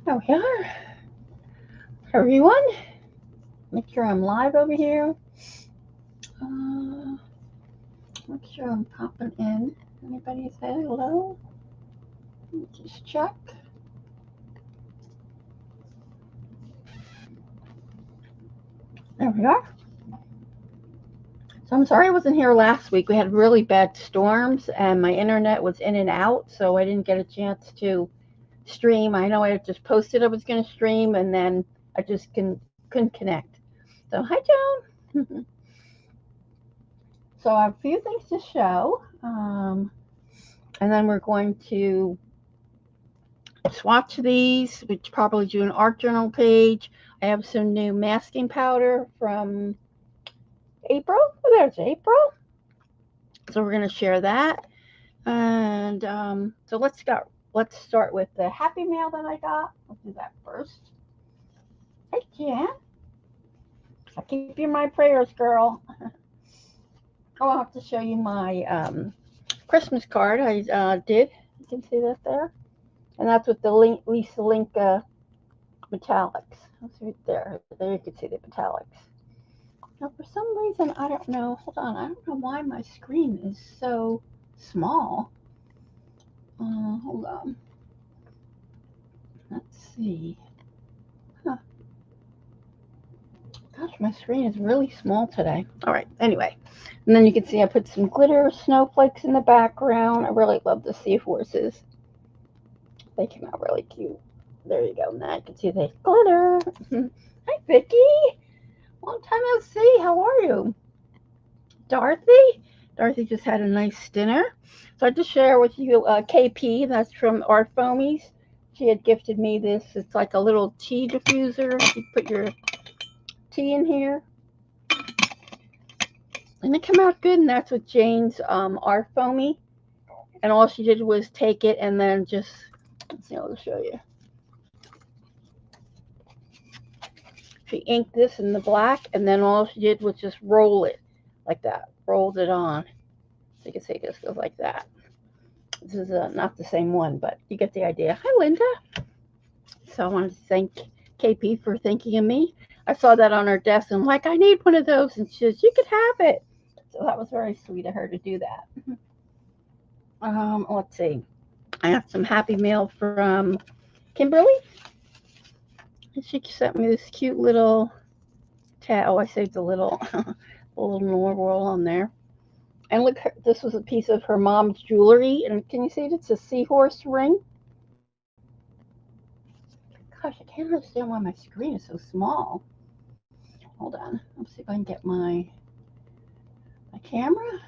Oh, we are. Everyone, make sure I'm live over here. Uh, make sure I'm popping in. Anybody say hello? Let me just check. There we are. So I'm sorry I wasn't here last week. We had really bad storms and my internet was in and out, so I didn't get a chance to stream. I know I just posted I was going to stream and then I just couldn't connect. So, hi, Joan. So, I have a few things to show. And then we're going to swatch these, which probably do an art journal page. I have some new masking powder from April. Oh, there's April. So we're going to share that. And so let's start with the happy mail that I got. Let's do that first. Hey, Jan. I'll keep you in my prayers, girl. I'll have to show you my Christmas card I did. You can see that there. And that's with the Lisinka metallics. That's right there. There you can see the metallics. Now, for some reason, I don't know. Hold on. I don't know why my screen is so small. Hold on. Let's see. Huh. Gosh, my screen is really small today. All right. Anyway, and then you can see I put some glitter snowflakes in the background. I really love the seahorses. They came out really cute. There you go. Now you can see the glitter. Hi, Vicky. Long time no see. How are you? Dorothy? Dorothy just had a nice dinner. So I just share with you KP. That's from Art Foamies. She had gifted me this. It's like a little tea diffuser. You put your tea in here. And it came out good. And that's with Jane's Art Foamy. And all she did was take it and then just, let's see, I'll show you. She inked this in the black, and then all she did was just roll it like that. Rolled it on. So you can see it just goes like that. This is not the same one, but you get the idea. Hi, Linda. So I wanted to thank KP for thinking of me. I saw that on her desk, and I'm like, I need one of those. And she says, you could have it. So that was very sweet of her to do that. Let's see. I got some happy mail from Kimberly. And she sent me this cute little tag. Oh, I saved the little, little narwhal on there. And look, this was a piece of her mom's jewelry. And can you see it? It's a seahorse ring. Gosh, I can't understand why my screen is so small. Hold on. Let's see if I can get my camera.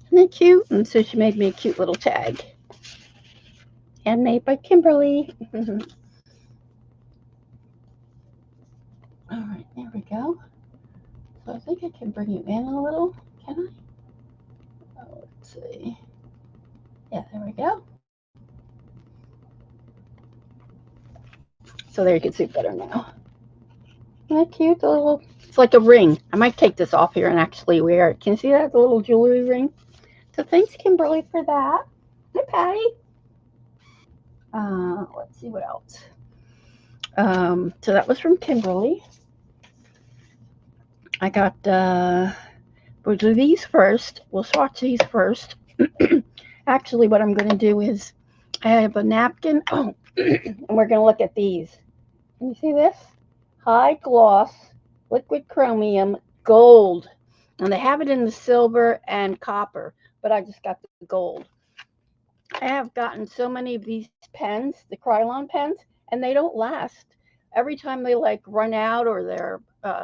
Isn't it cute? And so she made me a cute little tag. Handmade by Kimberly. All right, there we go. So I think I can bring you in a little. Can I? Oh, let's see. Yeah, there we go. So there you can see it better now. Isn't that cute? The little, it's like a ring. I might take this off here and actually wear it. Can you see that? The little jewelry ring? So thanks, Kimberly, for that. Hi, Patty. Let's see what else. So that was from Kimberly. I got, we'll do these first. We'll swatch these first. Actually, what I'm going to do is I have a napkin. Oh, and we're going to look at these. Can you see this? High gloss, liquid chromium, gold. And they have it in the silver and copper, but I just got the gold. I have gotten so many of these pens, the Krylon pens, and they don't last. Every time they like run out or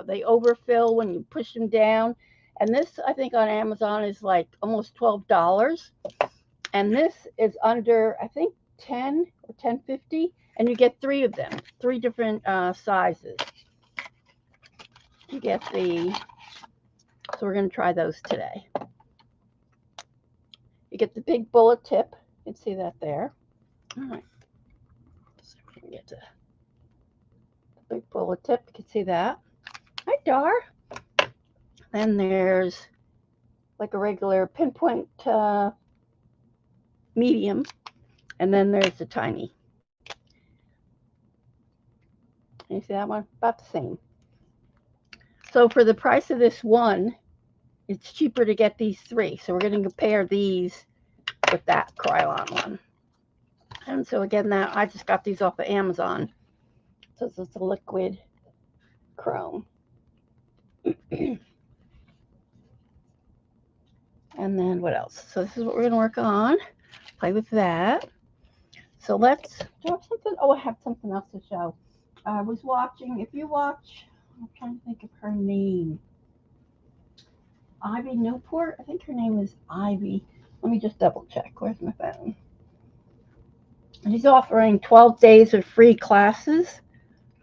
they overfill when you push them down. And this I think on Amazon is like almost $12. And this is under I think 10 or 10.50, and you get three of them, three different sizes. You get so we're going to try those today. You get the big bullet tip. You can see that there. All right. So we can get the big bullet tip. You can see that. Hi, Dar. Then there's like a regular pinpoint medium, and then there's the tiny. Can you see that one? About the same. So for the price of this one, it's cheaper to get these three. So we're going to compare these with that Krylon one. And so again, that I just got these off of Amazon. So it's a liquid chrome. And then what else? So this is what we're going to work on. Play with that. So let's do have something. Oh, I have something else to show. I was watching. If you watch, I'm trying to think of her name. Ivy Newport. I think her name is Ivy. Let me just double check. Where's my phone? She's offering 12 days of free classes.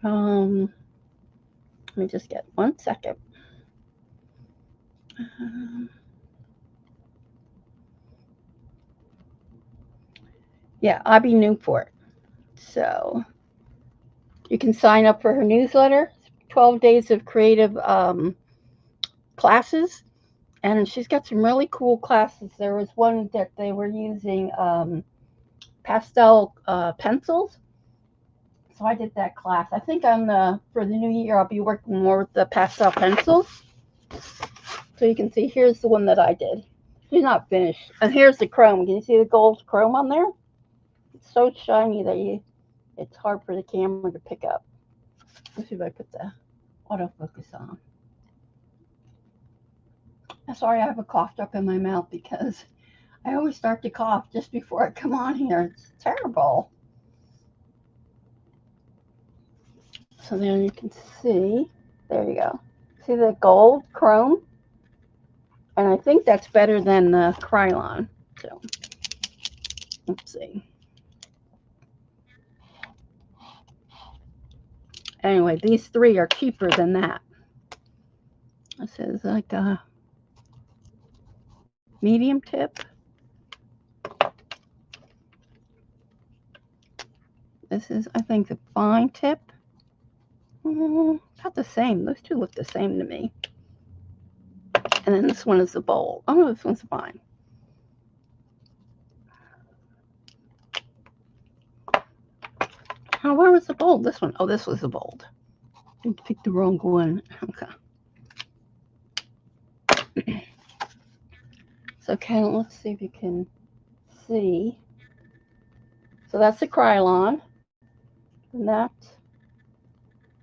Let me just get 1 second. Yeah, Ivy Newport. So you can sign up for her newsletter. 12 days of creative classes. And she's got some really cool classes. There was one that they were using pastel pencils. So I did that class. I think for the new year, I'll be working more with the pastel pencils. So you can see, here's the one that I did. She's not finished. And here's the chrome. Can you see the gold chrome on there? It's so shiny that it's hard for the camera to pick up. Let's see if I put the autofocus on. I'm sorry, I have a cough drop in my mouth because I always start to cough just before I come on here. It's terrible. So then you can see, there you go. See the gold chrome? And I think that's better than the Krylon. So let's see. Anyway, these three are cheaper than that. This is like a medium tip. This is, I think, the fine tip. About the same. Those two look the same to me. And then this one is the bold. Oh, this one's fine. Oh, where was the bold? This one. Oh, this was the bold. I picked the wrong one. Okay. So, let's see if you can see. So that's the Krylon. And that,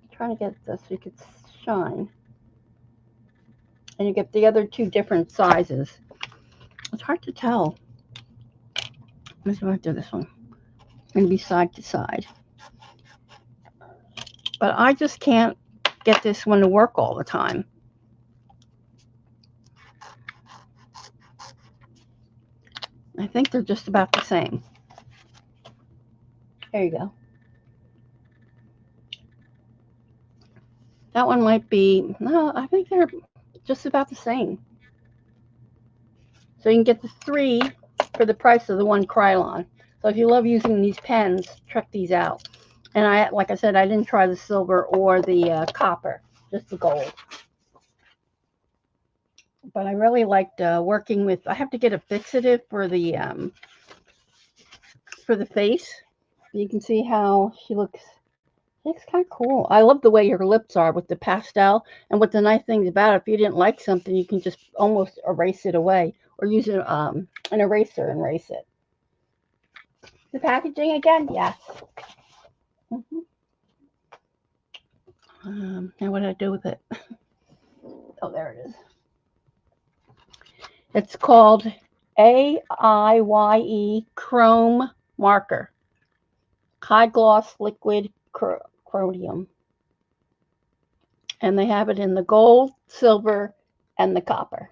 I'm trying to get this so you could shine. And you get the other two different sizes. It's hard to tell. Let's go do this one. It's going to be side to side. But I just can't get this one to work all the time. I think they're just about the same. There you go. That one might be, no, I think they're just about the same. So you can get the three for the price of the one Krylon. So if you love using these pens, check these out. And like I said, I didn't try the silver or the copper, just the gold. But I really liked working with, I have to get a fixative for the face. You can see how she looks. It's kind of cool. I love the way your lips are with the pastel. And what the nice thing about it, if you didn't like something, you can just almost erase it away or use an eraser and erase it. The packaging again? Yes. Now what did I do with it? Oh, there it is. It's called AIYE Chrome Marker. High Gloss Liquid Chromium. And they have it in the gold, silver, and the copper.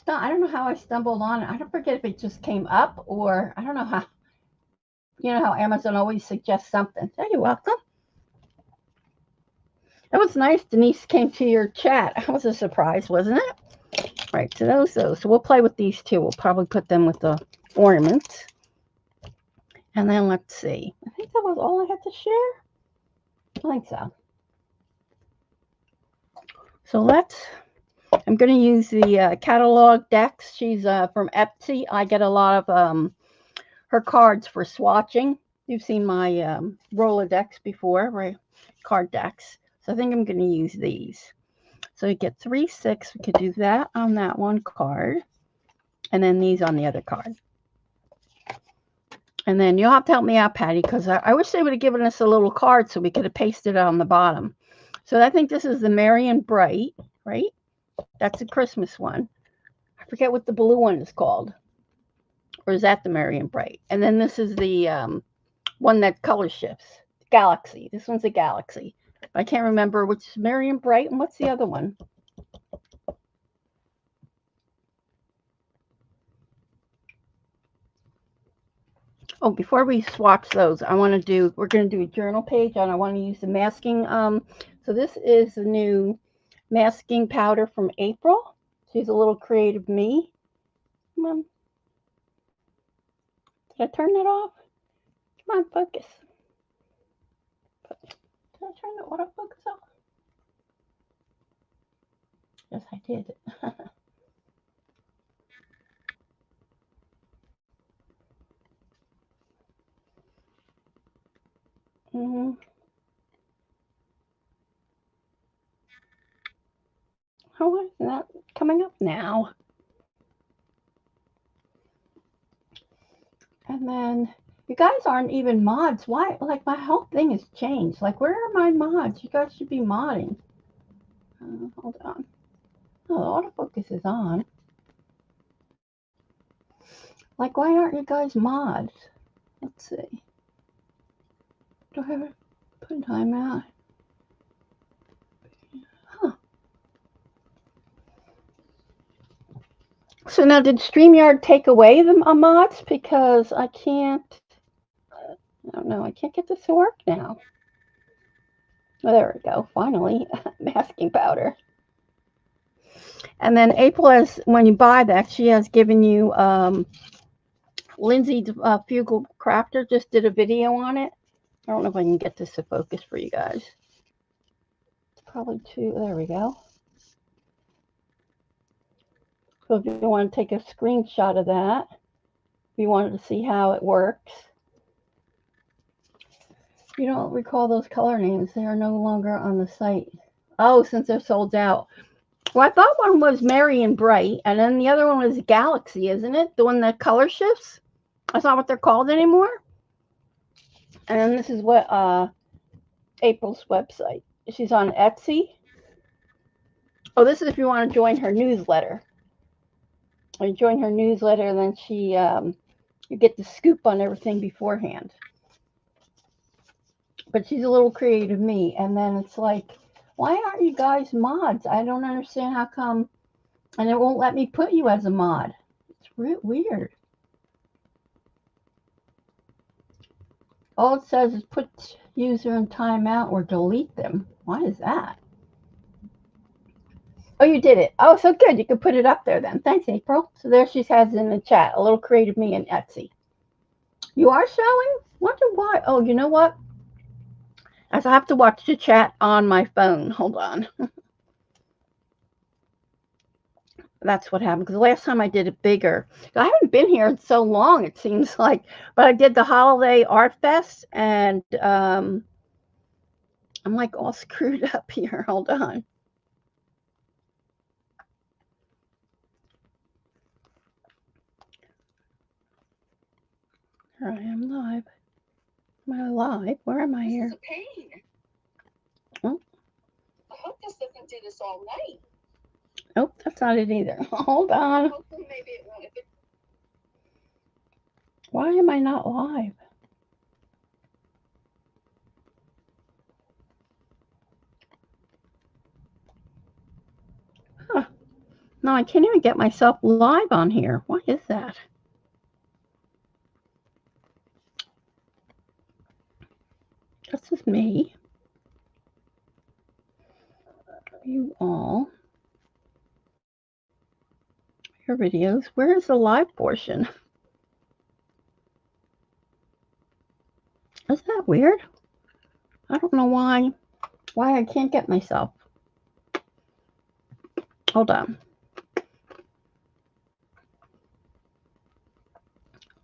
I don't know how I stumbled on it. I don't forget if it just came up or I don't know how. You know how Amazon always suggests something. Oh, you're welcome. That was nice. Denise came to your chat. That was a surprise, wasn't it? Right, so those. So we'll play with these two. We'll probably put them with the ornaments. And then let's see. I think that was all I had to share. I think so. So I'm going to use the catalog decks. She's from Etsy. I get a lot of her cards for swatching. You've seen my Rolodex before, right? Card decks. So I think I'm going to use these. So you get 3, 6. We could do that on that one card. And then these on the other card. And then you'll have to help me out, Patty, because I wish they would have given us a little card so we could have pasted it on the bottom. So I think this is the Merry and Bright, right? That's a Christmas one. I forget what the blue one is called. Or is that the Merry and Bright? And then this is the one that color shifts. Galaxy. This one's a Galaxy. I can't remember which is Merry and Bright and what's the other one. Oh, before we swatch those, we're going to do a journal page, and I want to use the masking. So this is the new masking powder from April. She's a little creative me. Come on. Did I turn that off? Come on, focus. Did I turn the autofocus off? Yes, I did. Mm-hmm. How is that coming up now? And then you guys aren't even mods. Why? Like my whole thing has changed. Like where are my mods? You guys should be modding. Hold on. Oh, the autofocus is on. Like why aren't you guys mods? Let's see. Do I have to put time out? Huh. So now did StreamYard take away the mods? Because I can't, I don't know, I can't get this to work now. Oh, there we go, finally, masking powder. And then April has, when you buy that, she has given you, Lindsay Fugal Crafter just did a video on it. I don't know if I can get this to focus for you guys. It's probably too, there we go. So if you want to take a screenshot of that, if you wanted to see how it works. You don't recall those color names. They are no longer on the site. Oh, since they're sold out. Well, I thought one was Merry and Bright, and then the other one was Galaxy, isn't it? The one that color shifts? That's not what they're called anymore. And then this is what April's website. She's on Etsy. Oh, this is if you want to join her newsletter. You join her newsletter, and then she you get the scoop on everything beforehand. But she's a little creative me, and then it's like, why aren't you guys mods? I don't understand how come, and it won't let me put you as a mod. It's weird. All it says is put user in timeout or delete them. Why is that? Oh, you did it. Oh, so good. You can put it up there then. Thanks, April. So there she has in the chat, a little creative me in Etsy. You are showing? Wonder why. Oh, you know what? As I have to watch the chat on my phone. Hold on. That's what happened. Because the last time I did it bigger, I haven't been here in so long, it seems like. But I did the Holiday Artfest, and I'm like all screwed up here. Hold on. Here I am live. Am I live? Where am I here? This is a pain. Oh. I hope this doesn't do this all night. Nope, that's not it either. Hold on. Hopefully maybe it won't. Why am I not live? Huh. No, I can't even get myself live on here. Why is that? This is me. You all. Your videos. Where is the live portion? Is that weird? I don't know why I can't get myself. Hold on.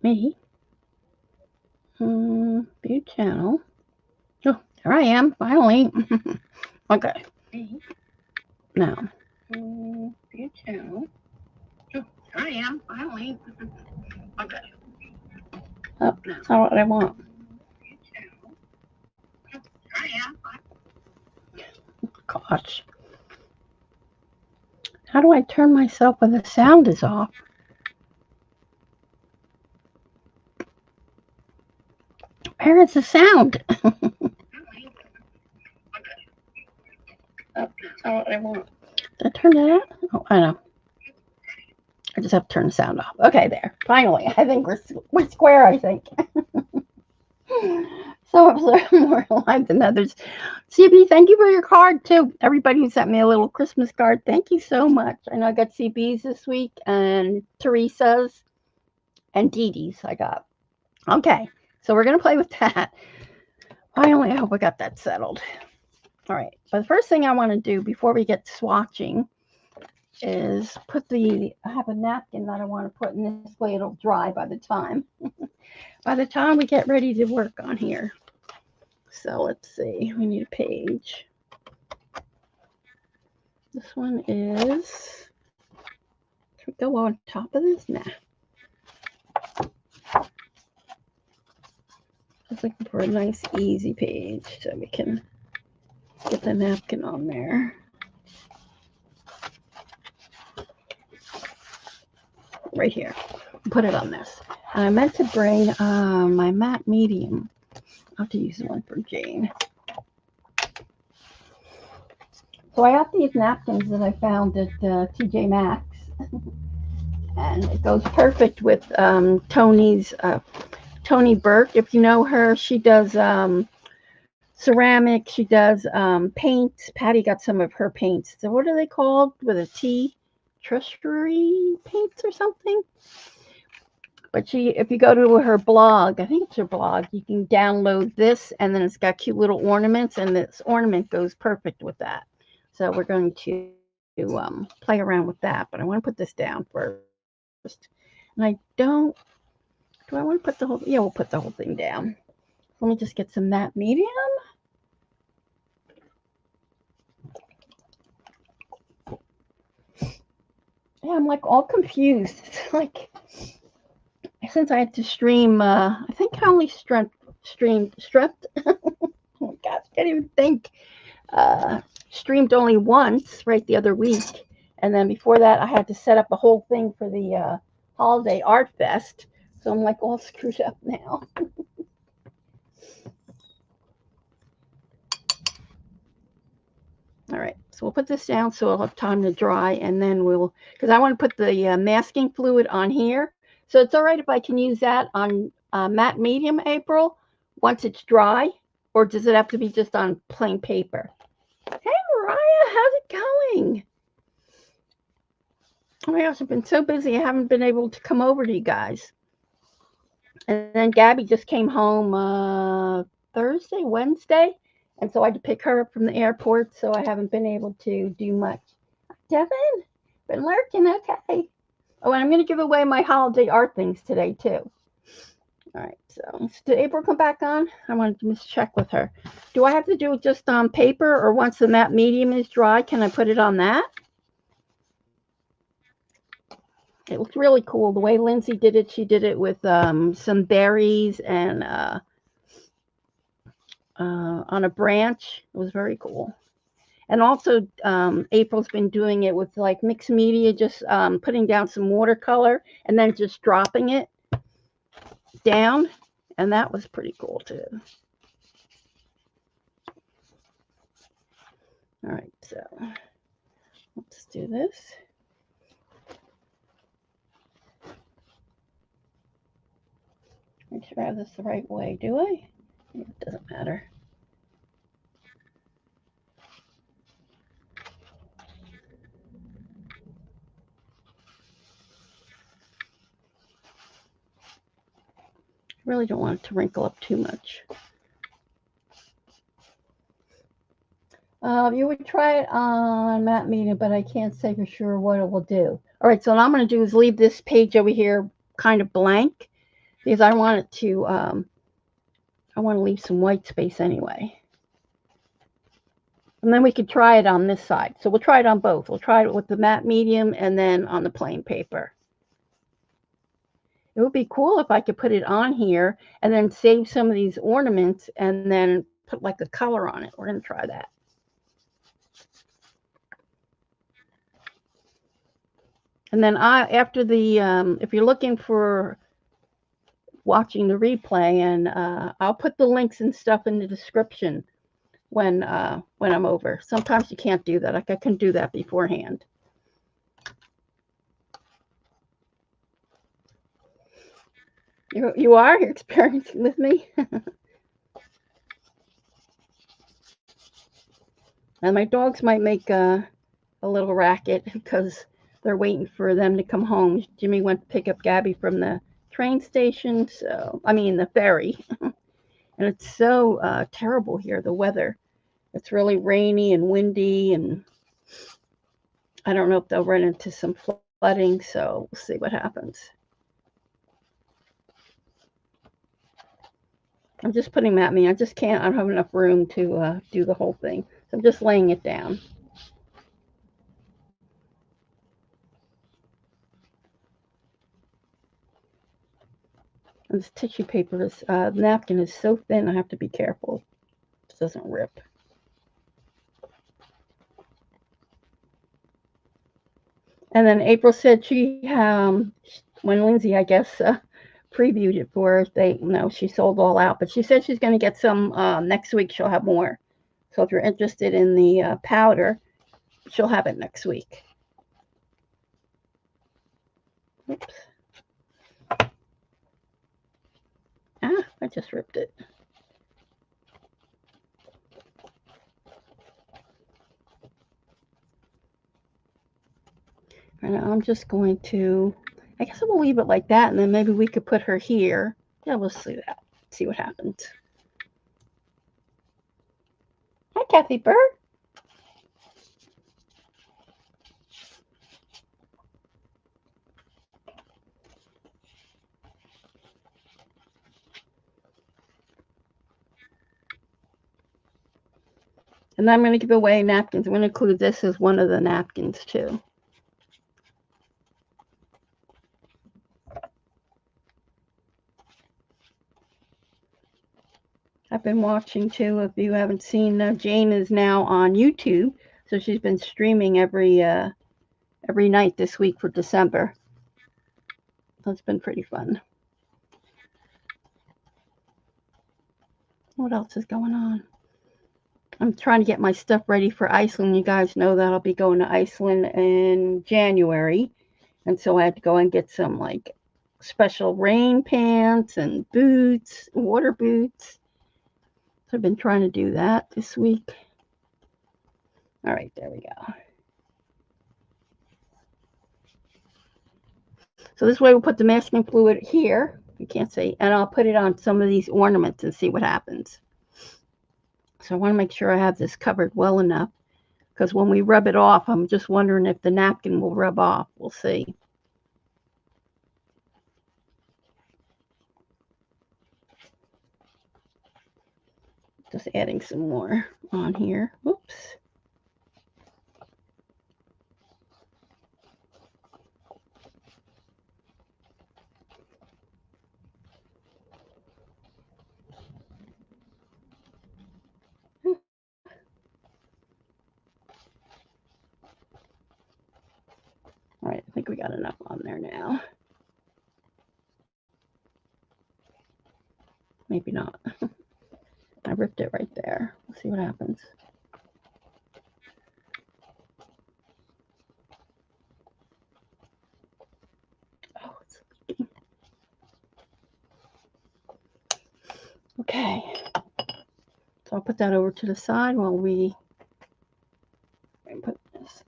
Me. View channel. Oh, there I am, finally. Okay. Now. View channel. Oh, there I am, finally. Okay. Oh, that's not what I want. Gosh. How do I turn myself when the sound is off? Where is the sound? Oh, that's not what I want. Did I turn that out? Oh, I know. I just have to turn the sound off. Okay, there. Finally, I think we're square, I think. Some of us are more alive than others. CB, thank you for your card too. Everybody who sent me a little Christmas card, thank you so much. I know I got CB's this week and Teresa's and Dee Dee's I got. Okay, so we're gonna play with that. Finally, I hope I got that settled. All right, but the first thing I want to do before we get swatching is I have a napkin that I want to put in this way it'll dry by the time. By the time we get ready to work on here. So let's see, we need a page. This one is, should we go on top of this? Nah. I was looking for a nice easy page so we can get the napkin on there. Right here. Put it on this. And I meant to bring my matte medium. I'll have to use one for Jane. So I got these napkins that I found at TJ Maxx. And it goes perfect with Toni Burt. If you know her, she does ceramic. She does paints. Patty got some of her paints. So what are they called with a T? Treasury paints or something? But if you go to her blog, I think it's her blog, you can download this, and then it's got cute little ornaments, and this ornament goes perfect with that. So we're going to play around with that, but I want to put this down first. And I don't, do I want to put the whole, yeah, we'll put the whole thing down. Let me just get some matte medium. Yeah, I'm like all confused. It's like, since I had to stream, I think I only streamed, oh my gosh, I can't even think. Streamed only once, right, the other week. And then before that, I had to set up a whole thing for the Holiday Artfest. So I'm like all screwed up now. All right, so we'll put this down so I'll have time to dry, and then because I want to put the masking fluid on here. So it's all right if I can use that on matte medium, April, once it's dry, or does it have to be just on plain paper? Hey, Mariah, how's it going? Oh my gosh, I've been so busy, I haven't been able to come over to you guys. And then Gabby just came home Thursday, Wednesday, and so I had to pick her up from the airport, so I haven't been able to do much. Devin, been lurking, okay. Oh, and I'm going to give away my holiday art things today, too. All right, so did April come back on? I wanted to mischeck with her. Do I have to do it just on paper, or once the matte medium is dry, can I put it on that? It looks really cool. The way Lindsay did it, she did it with some berries and on a branch. It was very cool. And also, April's been doing it with like mixed media, just putting down some watercolor and then just dropping it down. And that was pretty cool too. All right, so let's do this. Make sure I have this the right way, do I? It doesn't matter. I really don't want it to wrinkle up too much. You would try it on matte medium, but I can't say for sure what it will do. All right, so what I'm going to do is leave this page over here kind of blank because I want it to, I want to leave some white space anyway. And then we could try it on this side. So we'll try it on both. We'll try it with the matte medium and then on the plain paper. It would be cool if I could put it on here and then save some of these ornaments and then put like a color on it. We're going to try that. And then after the, if you're looking for watching the replay, and I'll put the links and stuff in the description when I'm over. Sometimes you can't do that. Like I can do that beforehand. You are experiencing with me. And my dogs might make a little racket because they're waiting for them to come home. Jimmy went to pick up Gabby from the train station, so I mean the ferry. And it's so terrible here, the weather. It's really rainy and windy, and I don't know if they'll run into some flooding, so we'll see what happens. I'm just putting that in. I just can't. I don't have enough room to do the whole thing. So I'm just laying it down. And this tissue paper, this napkin is so thin, I have to be careful. It doesn't rip. And then April said she, when Lindsay, I guess, previewed it for us, she sold all out. But she said she's going to get some next week. She'll have more. So if you're interested in the powder, she'll have it next week. Oops. I just ripped it. And I'm just going to, I guess we'll leave it like that, and then maybe we could put her here. Yeah, we'll see that. See what happens. Hi, Kathy Bird. And I'm going to give away napkins. I'm going to include this as one of the napkins, too. I've been watching, too. If you haven't seen, Jane is now on YouTube. So she's been streaming every night this week for December. So it's been pretty fun. What else is going on? I'm trying to get my stuff ready for Iceland. You guys know that I'll be going to Iceland in January. And so I had to go and get some like special rain pants and boots, water boots. So I've been trying to do that this week. All right, there we go. So this way we'll put the masking fluid here. You can't see. And I'll put it on some of these ornaments and see what happens. So I want to make sure I have this covered well enough, because when we rub it off, I'm just wondering if the napkin will rub off. We'll see. Just adding some more on here. Oops. All right, I think we got enough on there now. Maybe not. I ripped it right there. We'll see what happens. Oh, it's leaking. Okay. So I'll put that over to the side while we put this.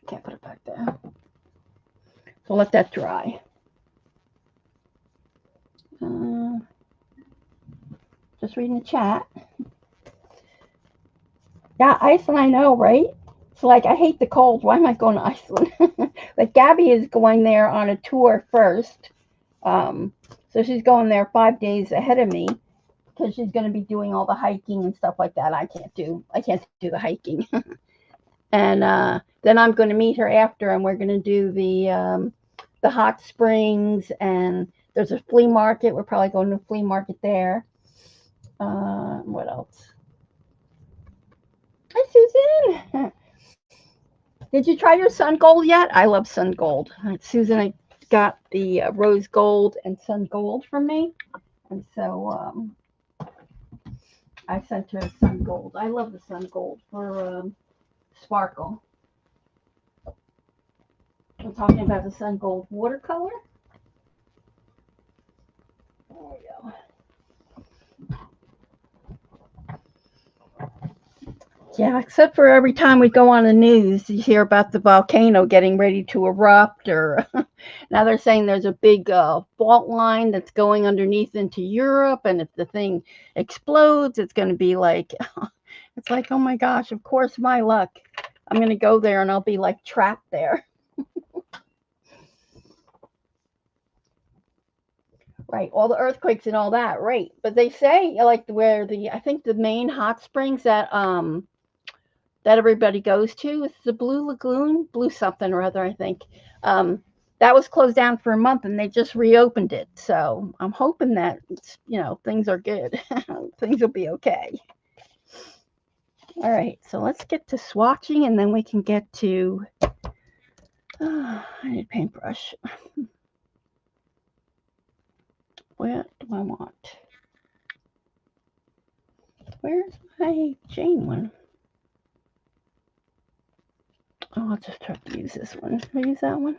Can't put it back there. So let that dry. Just reading the chat. Yeah, Iceland, I know, right? It's like I hate the cold. Why am I going to Iceland? Like Gabby is going there on a tour first. Um, so she's going there 5 days ahead of me because she's going to be doing all the hiking and stuff like that. I can't do the hiking. And then I'm going to meet her after, and we're going to do the hot springs, and there's a flea market. We're probably going to a flea market there. What else? Hi, Susan. Did you try your sun gold yet? I love sun gold. Susan, I got the rose gold and sun gold from me, and so I sent her sun gold. I love the sun gold for sparkle. We're talking about the sun gold watercolor. There we go. Yeah, except for every time we go on the news, you hear about the volcano getting ready to erupt, or now they're saying there's a big fault line that's going underneath into Europe, and if the thing explodes, it's going to be like, it's like, oh my gosh, of course, my luck. I'm going to go there and I'll be like trapped there. Right, all the earthquakes and all that, right? But they say like where I think the main hot springs that everybody goes to. It's the Blue Lagoon, Blue something or other, I think. That was closed down for a month, and they just reopened it. So I'm hoping that things are good. Things will be okay. All right, so let's get to swatching, and then we can get to. I need a paintbrush. What do I want? Where's my Jane one? Oh, I'll just try to use this one. Can I use that one?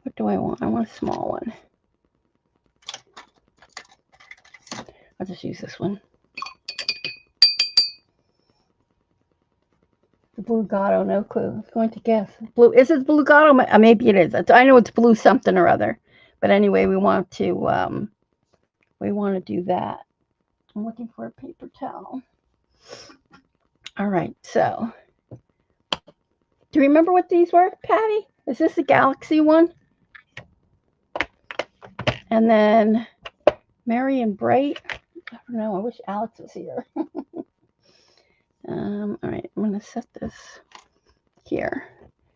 What do I want? I want a small one. I'll just use this one. The Blue Gato, no clue. I was going to guess. Blue, is it Blue Gato? Maybe it is. I know it's blue something or other. But anyway, we want to do that. I'm looking for a paper towel. All right, so do you remember what these were, Patty? Is this the Galaxy one? And then Merry and Bright. I don't know. I wish Alex was here. All right, I'm going to set this here.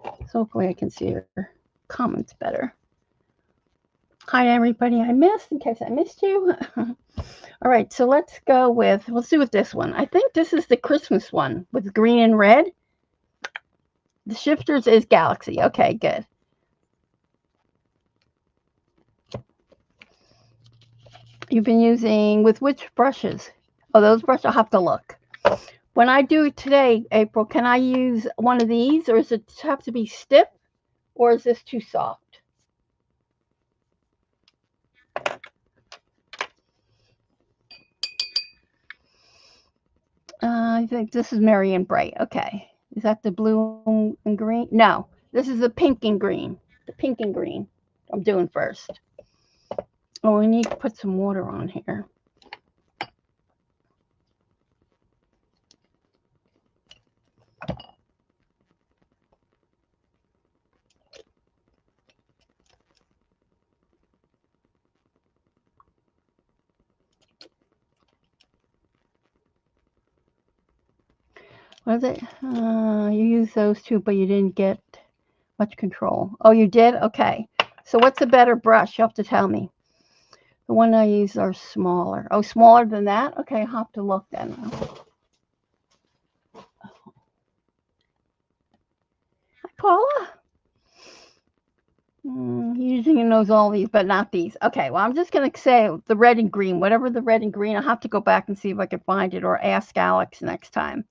So hopefully I can see your comments better. Hi, everybody I missed, in case I missed you. All right, so let's do with this one. I think this is the Christmas one with green and red. The shifters is Galaxy. Okay, good. You've been using, with which brushes? Oh, those brushes, I'll have to look. When I do it today, April, can I use one of these, or does it have to be stiff, or is this too soft? I think this is Merry and Bright. Okay. Is that the blue and green? No, this is the pink and green. The pink and green I'm doing first. Oh, we need to put some water on here. Was it? You used those two, but you didn't get much control. Oh, you did? Okay. So what's a better brush? You have to tell me. The one I use are smaller. Oh, smaller than that? Okay, I'll have to look then. Hi, Paula. Usually knows all these, but not these. Okay, well, I'm just going to say the red and green. Whatever the red and green, I'll have to go back and see if I can find it or ask Alex next time.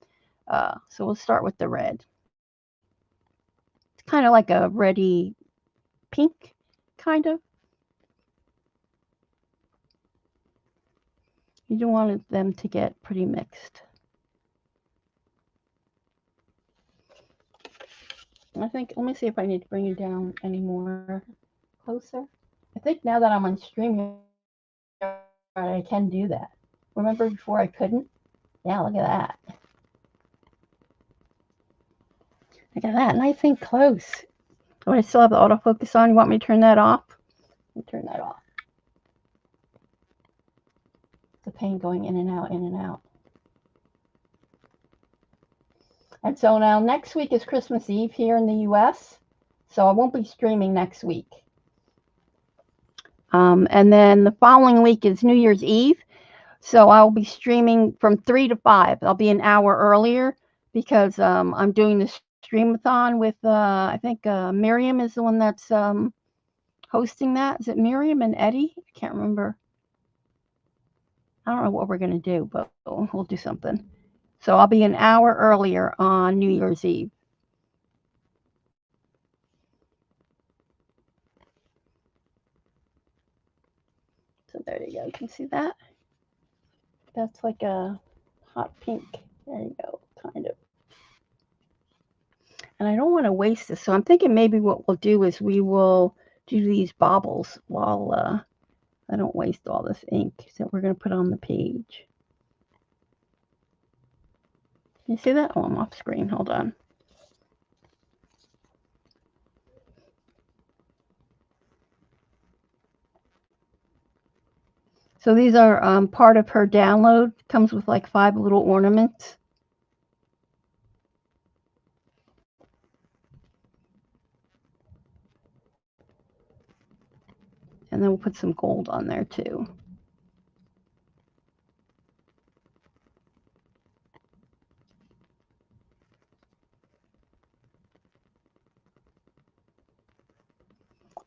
So we'll start with the red. It's kind of like a reddy pink, kind of. You don't want them to get pretty mixed. I think, let me see if I need to bring you down any more closer. I think now that I'm on StreamYard, I can do that. Remember before I couldn't? Yeah, look at that. Look at that. Nice and close. Oh, I still have the autofocus on. You want me to turn that off? Let me turn that off. The paint going in and out, in and out. And so now next week is Christmas Eve here in the US. So I won't be streaming next week. And then the following week is New Year's Eve. So I'll be streaming from 3 to 5. I'll be an hour earlier because I'm doing the streamathon with, I think Miriam is the one that's hosting that. Is it Miriam and Eddie? I can't remember. I don't know what we're going to do, but we'll do something. So I'll be an hour earlier on New Year's Eve. So there you go. You can see that? That's like a hot pink. There you go, kind of. And I don't want to waste this. So I'm thinking maybe what we'll do is we will do these baubles while I don't waste all this ink that we're going to put on the page. Can you see that? Oh, I'm off screen. Hold on. So these are part of her download. Comes with like 5 little ornaments. And then we'll put some gold on there too.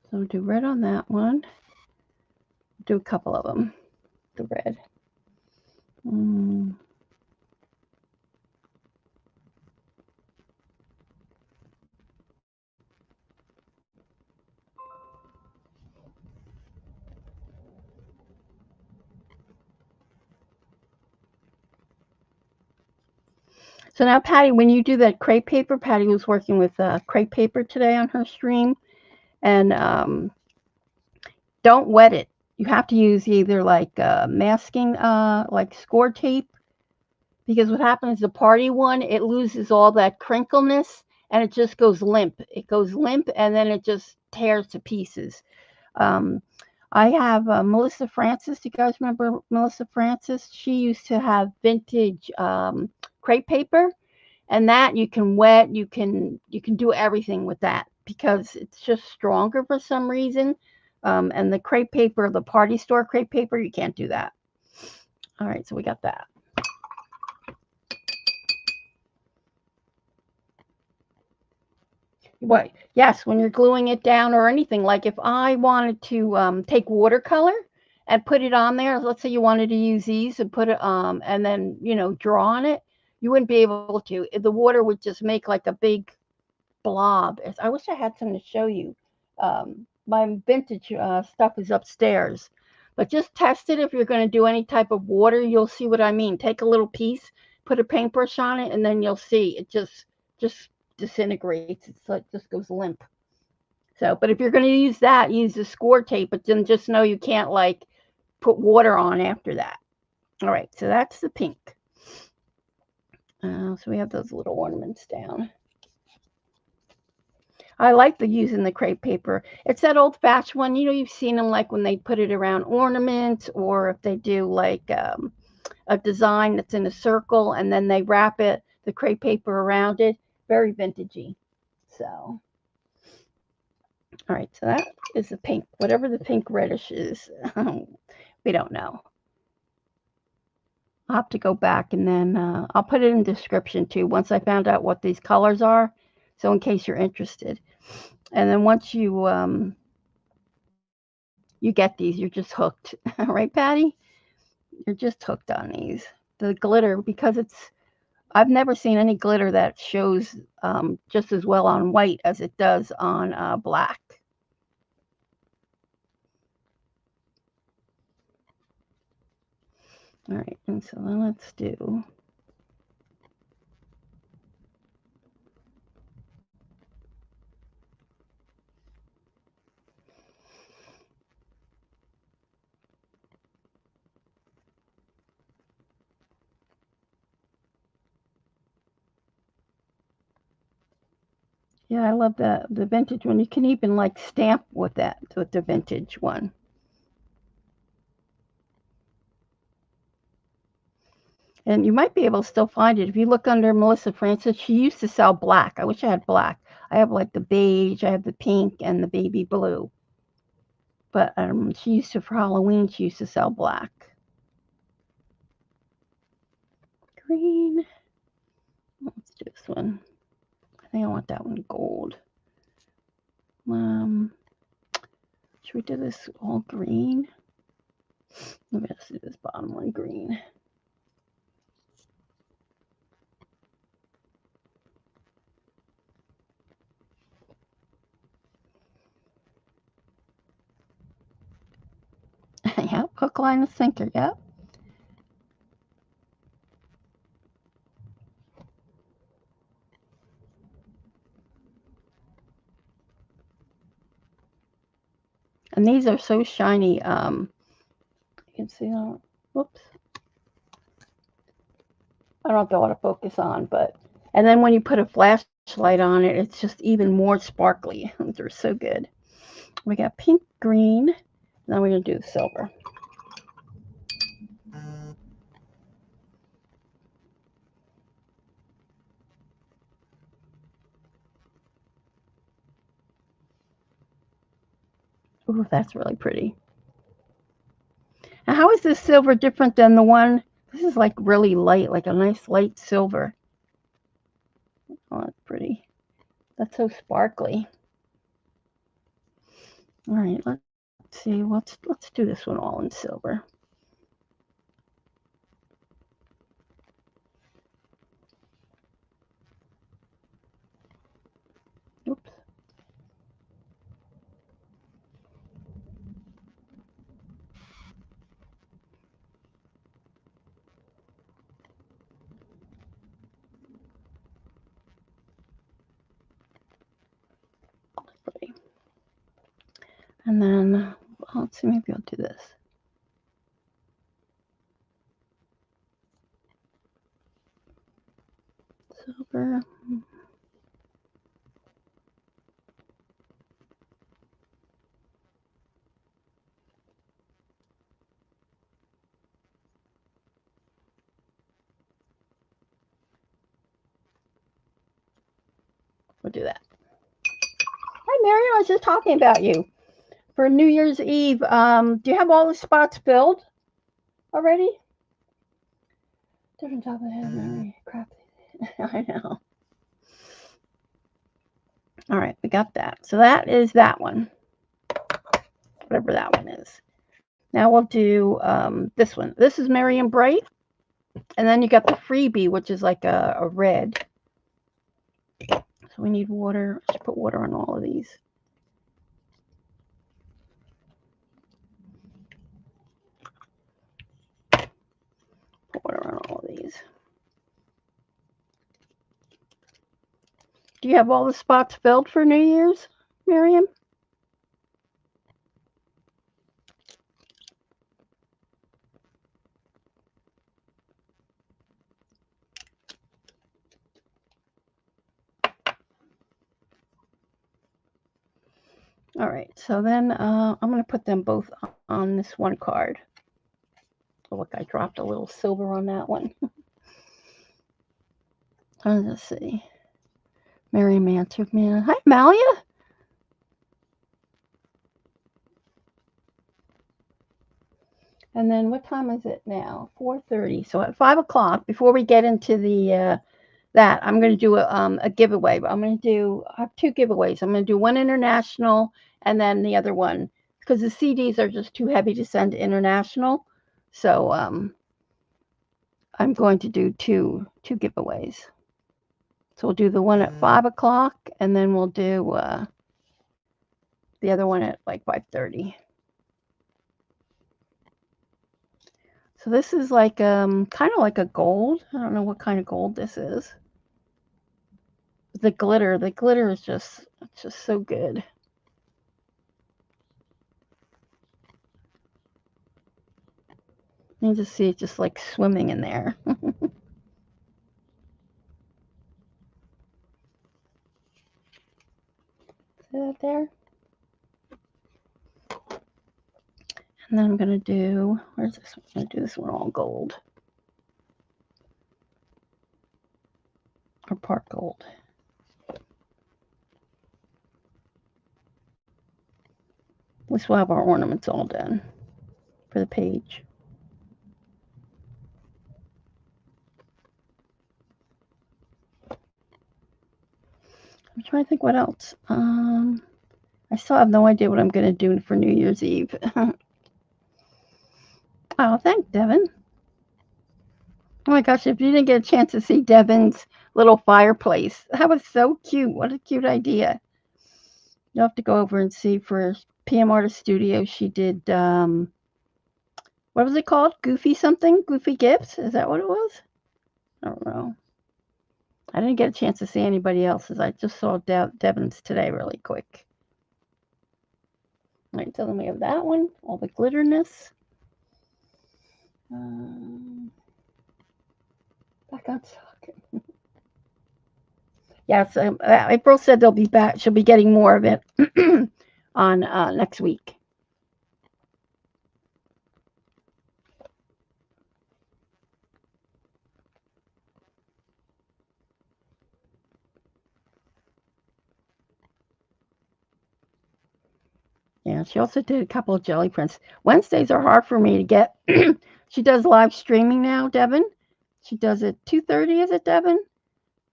So we'll do red on that one. Do a couple of them. The red. So now, Patty, when you do that crepe paper, Patty was working with crepe paper today on her stream, and don't wet it. You have to use either like masking, like score tape, because what happens, the party one, it loses all that crinkleness and it just goes limp. It goes limp and then it just tears to pieces. Um, I have Melissa Francis. Do you guys remember Melissa Francis? She used to have vintage crepe paper, and that you can wet. You can do everything with that because it's just stronger for some reason. And the crepe paper, the party store crepe paper, you can't do that. All right, so we got that. What? Yes, when you're gluing it down or anything. Like if I wanted to take watercolor and put it on there, let's say you wanted to use these and put it and then draw on it, you wouldn't be able to. The water would just make like a big blob. I wish I had some to show you. My vintage stuff is upstairs, but just test it if you're going to do any type of water. You'll see what I mean. Take a little piece, put a paintbrush on it, and then you'll see it just disintegrates. It's like just goes limp. So, but if you're going to use that, use the score tape, but then just know you can't like put water on after that. All right, so that's the pink. So we have those little ornaments down. I like using the crepe paper. It's that old-fashioned one. You've seen them like when they put it around ornaments, or if they do like a design that's in a circle and then they wrap the crepe paper around it. Very vintagey. So, all right. So that is the pink. Whatever the pink reddish is, we don't know. I'll have to go back and then I'll put it in the description too once I found out what these colors are. So in case you're interested. And then once you get these, you're just hooked. Right, Patty? You're just hooked on these. The glitter, because I've never seen any glitter that shows just as well on white as it does on black. All right, and so then let's do. Yeah, I love the vintage one. You can even like stamp with that, with the vintage one. And you might be able to still find it if you look under Melissa Francis. She used to sell black. I wish I had black. I have like the beige, I have the pink, and the baby blue. But she used to, for Halloween, she used to sell black. Green. Let's do this one. I think I want that one gold. Um, should we do this all green? Let me just do this bottom one green. Yep, hook, line, and sinker. Yep. And these are so shiny. You can see that. Whoops. I don't know what to focus on, but and then when you put a flashlight on it, it's just even more sparkly. They're so good. We got pink, green. Now we're gonna do silver. Ooh, that's really pretty. Now, how is this silver different than the one? This is like really light, like a nice light silver. Oh, that's pretty. That's so sparkly. All right, let's see. Let's do this one all in silver. Oops. Pretty. And then let's see. Maybe I'll do this. Silver. We'll do that. Hi, Marion. I was just talking about you for New Year's Eve. Do you have all the spots filled already? Different top of the head, Mary. Crap. I know. All right, we got that. So that is that one, whatever that one is. Now we'll do this one. This is Merry & Bright. And then you got the freebie, which is like a red. So we need water. I should put water on all of these. Put water on all of these. Do you have all the spots filled for New Year's, Miriam? All right, so then I'm going to put them both on this one card. Oh, look, I dropped a little silver on that one. Let's see. Mary Mantook, man. Hi, Malia. And then what time is it now? 4:30. So at 5 o'clock, before we get into the that, I'm going to do a giveaway. But I have two giveaways. I'm going to do one international and then the other one because the CDs are just too heavy to send international. So I'm going to do two giveaways. So we'll do the one at 5 o'clock and then we'll do the other one at like 5:30. So this is like kind of like a gold. I don't know what kind of gold this is. The glitter is just so good. You can just see it just like swimming in there. there. And then I'm going to do, where's this one? I'm going to do this one all gold. Or part gold. This will have our ornaments all done for the page. I'm trying to think what else. I still have no idea what I'm going to do for New Year's Eve. Oh, thanks, Devin. Oh my gosh, if you didn't get a chance to see Devin's little fireplace, that was so cute. What a cute idea. You'll have to go over and see for PM Artist Studio. She did, what was it called? Goofy something? Goofy Gifts? Is that what it was? I don't know. I didn't get a chance to see anybody else's. I just saw Devin's today really quick. All right, so then we have that one, all the glitterness. Back on socket. Yes, April said they'll be back. She'll be getting more of it on next week. Yeah, she also did a couple of jelly prints. Wednesdays are hard for me to get. She does live streaming now, Devin. She does it 2:30, is it, Devin?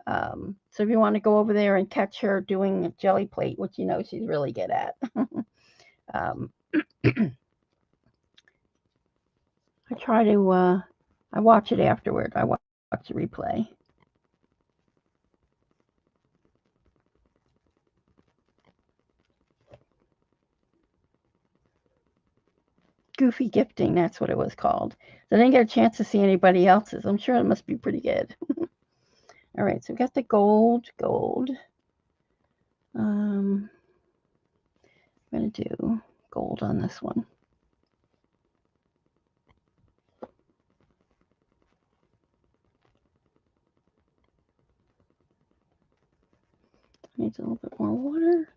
So if you want to go over there and catch her doing a jelly plate, which you know she's really good at. I try to, I watch it afterward. I watch the replay. Goofy Gifting, that's what it was called. So I didn't get a chance to see anybody else's. I'm sure it must be pretty good. All right, so we got the gold. I'm going to do gold on this one. Needs a little bit more water.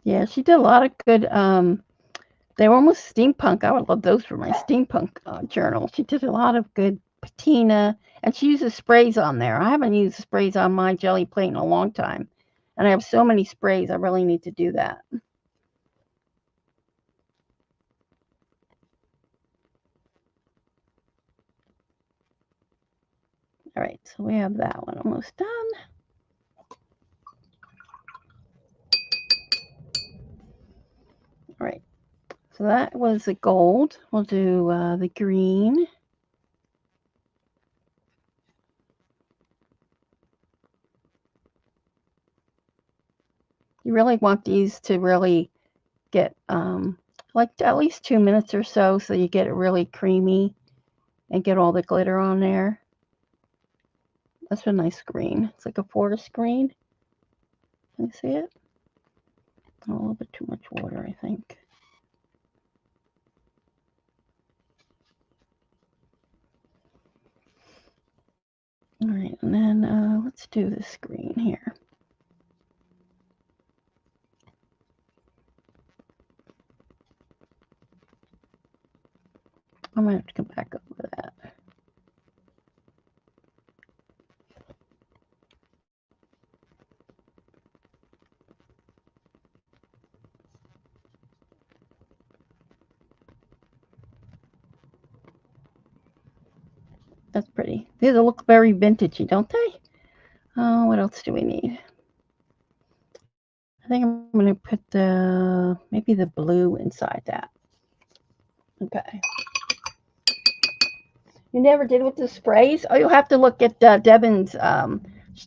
Yeah, she did a lot of good, they were almost steampunk. I would love those for my steampunk journal. She did a lot of good patina, and she uses sprays on there. I haven't used sprays on my jelly plate in a long time, and I have so many sprays. I really need to do that. All right, so we have that one almost done. All right, so that was the gold. We'll do the green. You really want these to really get like at least 2 minutes or so you get it really creamy and get all the glitter on there. That's a nice green. It's like a forest green. Can you see it? Oh, a little bit too much water, I think. All right, and then let's do this green here. I might have to come back over that. That's pretty. These look very vintagey, don't they? Oh, what else do we need? I think I'm going to put maybe the blue inside that. Okay. You never did with the sprays? Oh, you'll have to look at Devin's.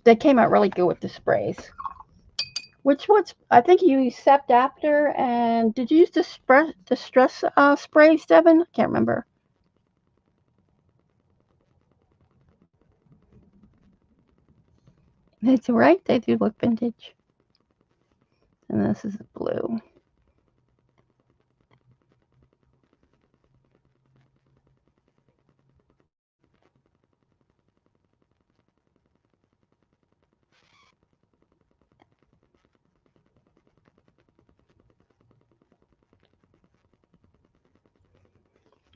They came out really good with the sprays. Which ones? I think you used Sept After, and did you use the stress sprays, Devin? I can't remember. That's right. They do look vintage. And this is blue.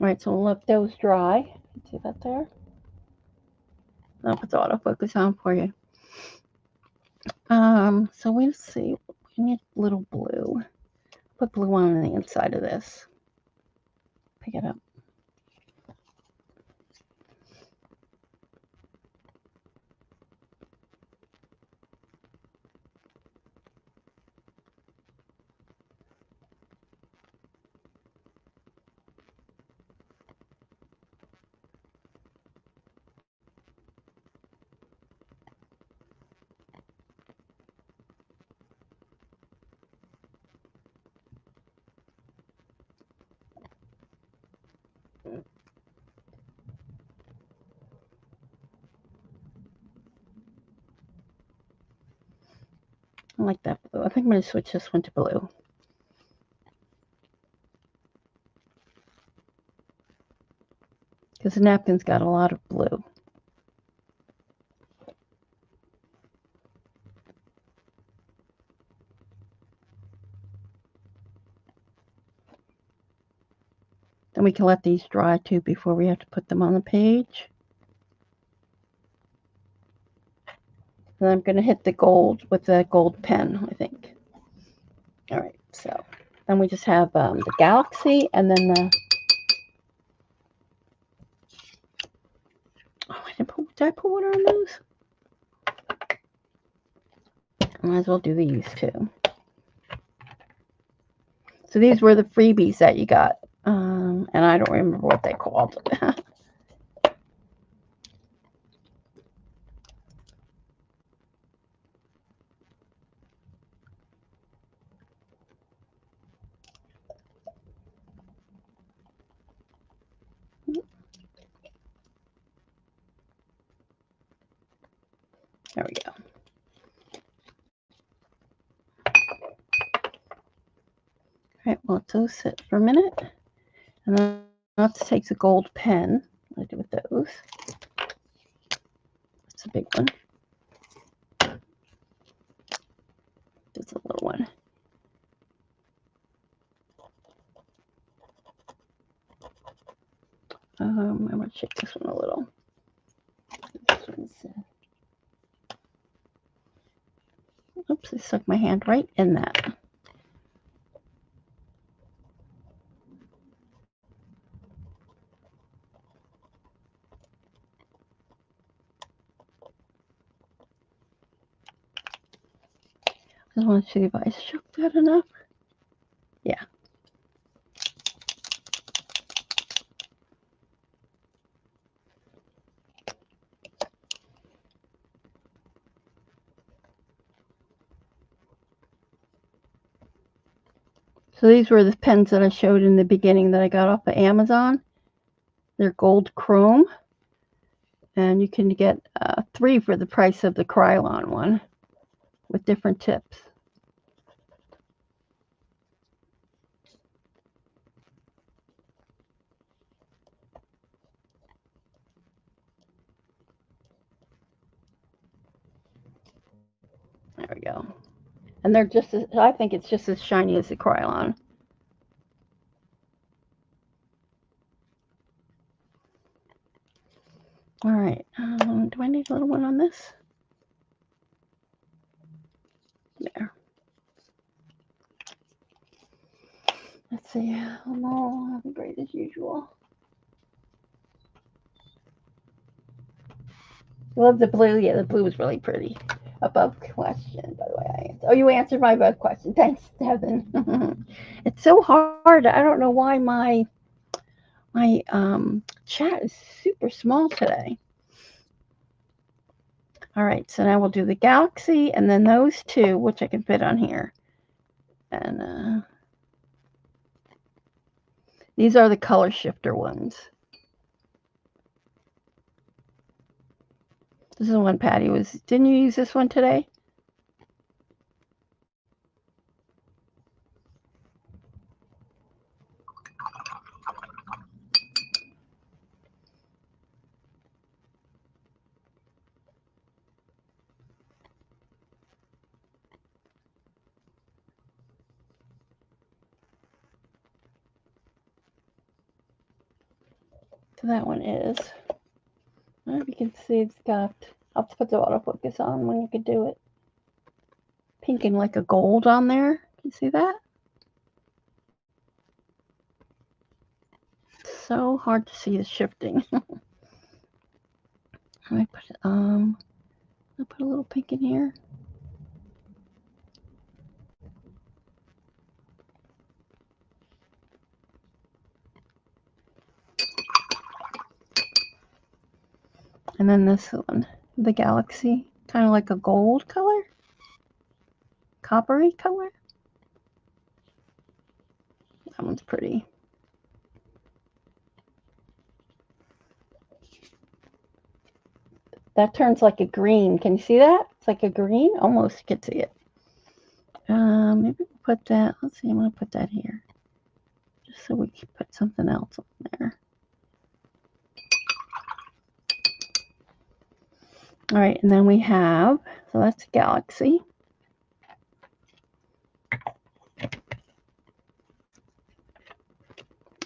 All right, so we'll let those dry. See that there? I'll put the autofocus on for you. So we'll see. We need a little blue. Put blue on the inside of this. Pick it up. I like that blue. I think I'm going to switch this one to blue. Because the napkin's got a lot of blue. Then we can let these dry too before we have to put them on the page. And I'm going to hit the gold with the gold pen, I think. All right, so then we just have the galaxy and then the... Oh, did I put water on those? I might as well do these too. So these were the freebies that you got. And I don't remember what they called. There we go. All right, well, let those sit for a minute. And then let's take the gold pen. What do I do with those? It's a big one. It's a little one. I'm going to shake this one a little. This one's, oops, I stuck my hand right in that. I just want to see if I shook that enough. Yeah. So these were the pens that I showed in the beginning that I got off of Amazon. They're gold chrome. And you can get 3 for the price of the Krylon one with different tips. There we go. And they're just as, I think it's just as shiny as the Krylon. All right. Do I need a little one on this? There. Let's see. I'm all great as usual. Love the blue. Yeah, the blue was really pretty. Above question, by the way. I answered. Oh, you answered my above question. Thanks, Devin. It's so hard. I don't know why my chat is super small today. All right, so now we'll do the galaxy and then those two, which I can fit on here. And these are the color shifter ones. This is the one Patty was. Didn't you use this one today? So that one is. I don't know if you can see it's got, I'll have to put the autofocus on when you can do it. Pink and like a gold on there. Can you see that? So hard to see the shifting. I put I'll put a little pink in here. And then this one, the galaxy, kind of like a gold color, coppery color. That one's pretty. That turns like a green. Can you see that? It's like a green. Almost you can see it. Maybe we'll put that. Let's see. I'm going to put that here, just so we can put something else on there. All right, and then we have, so that's galaxy.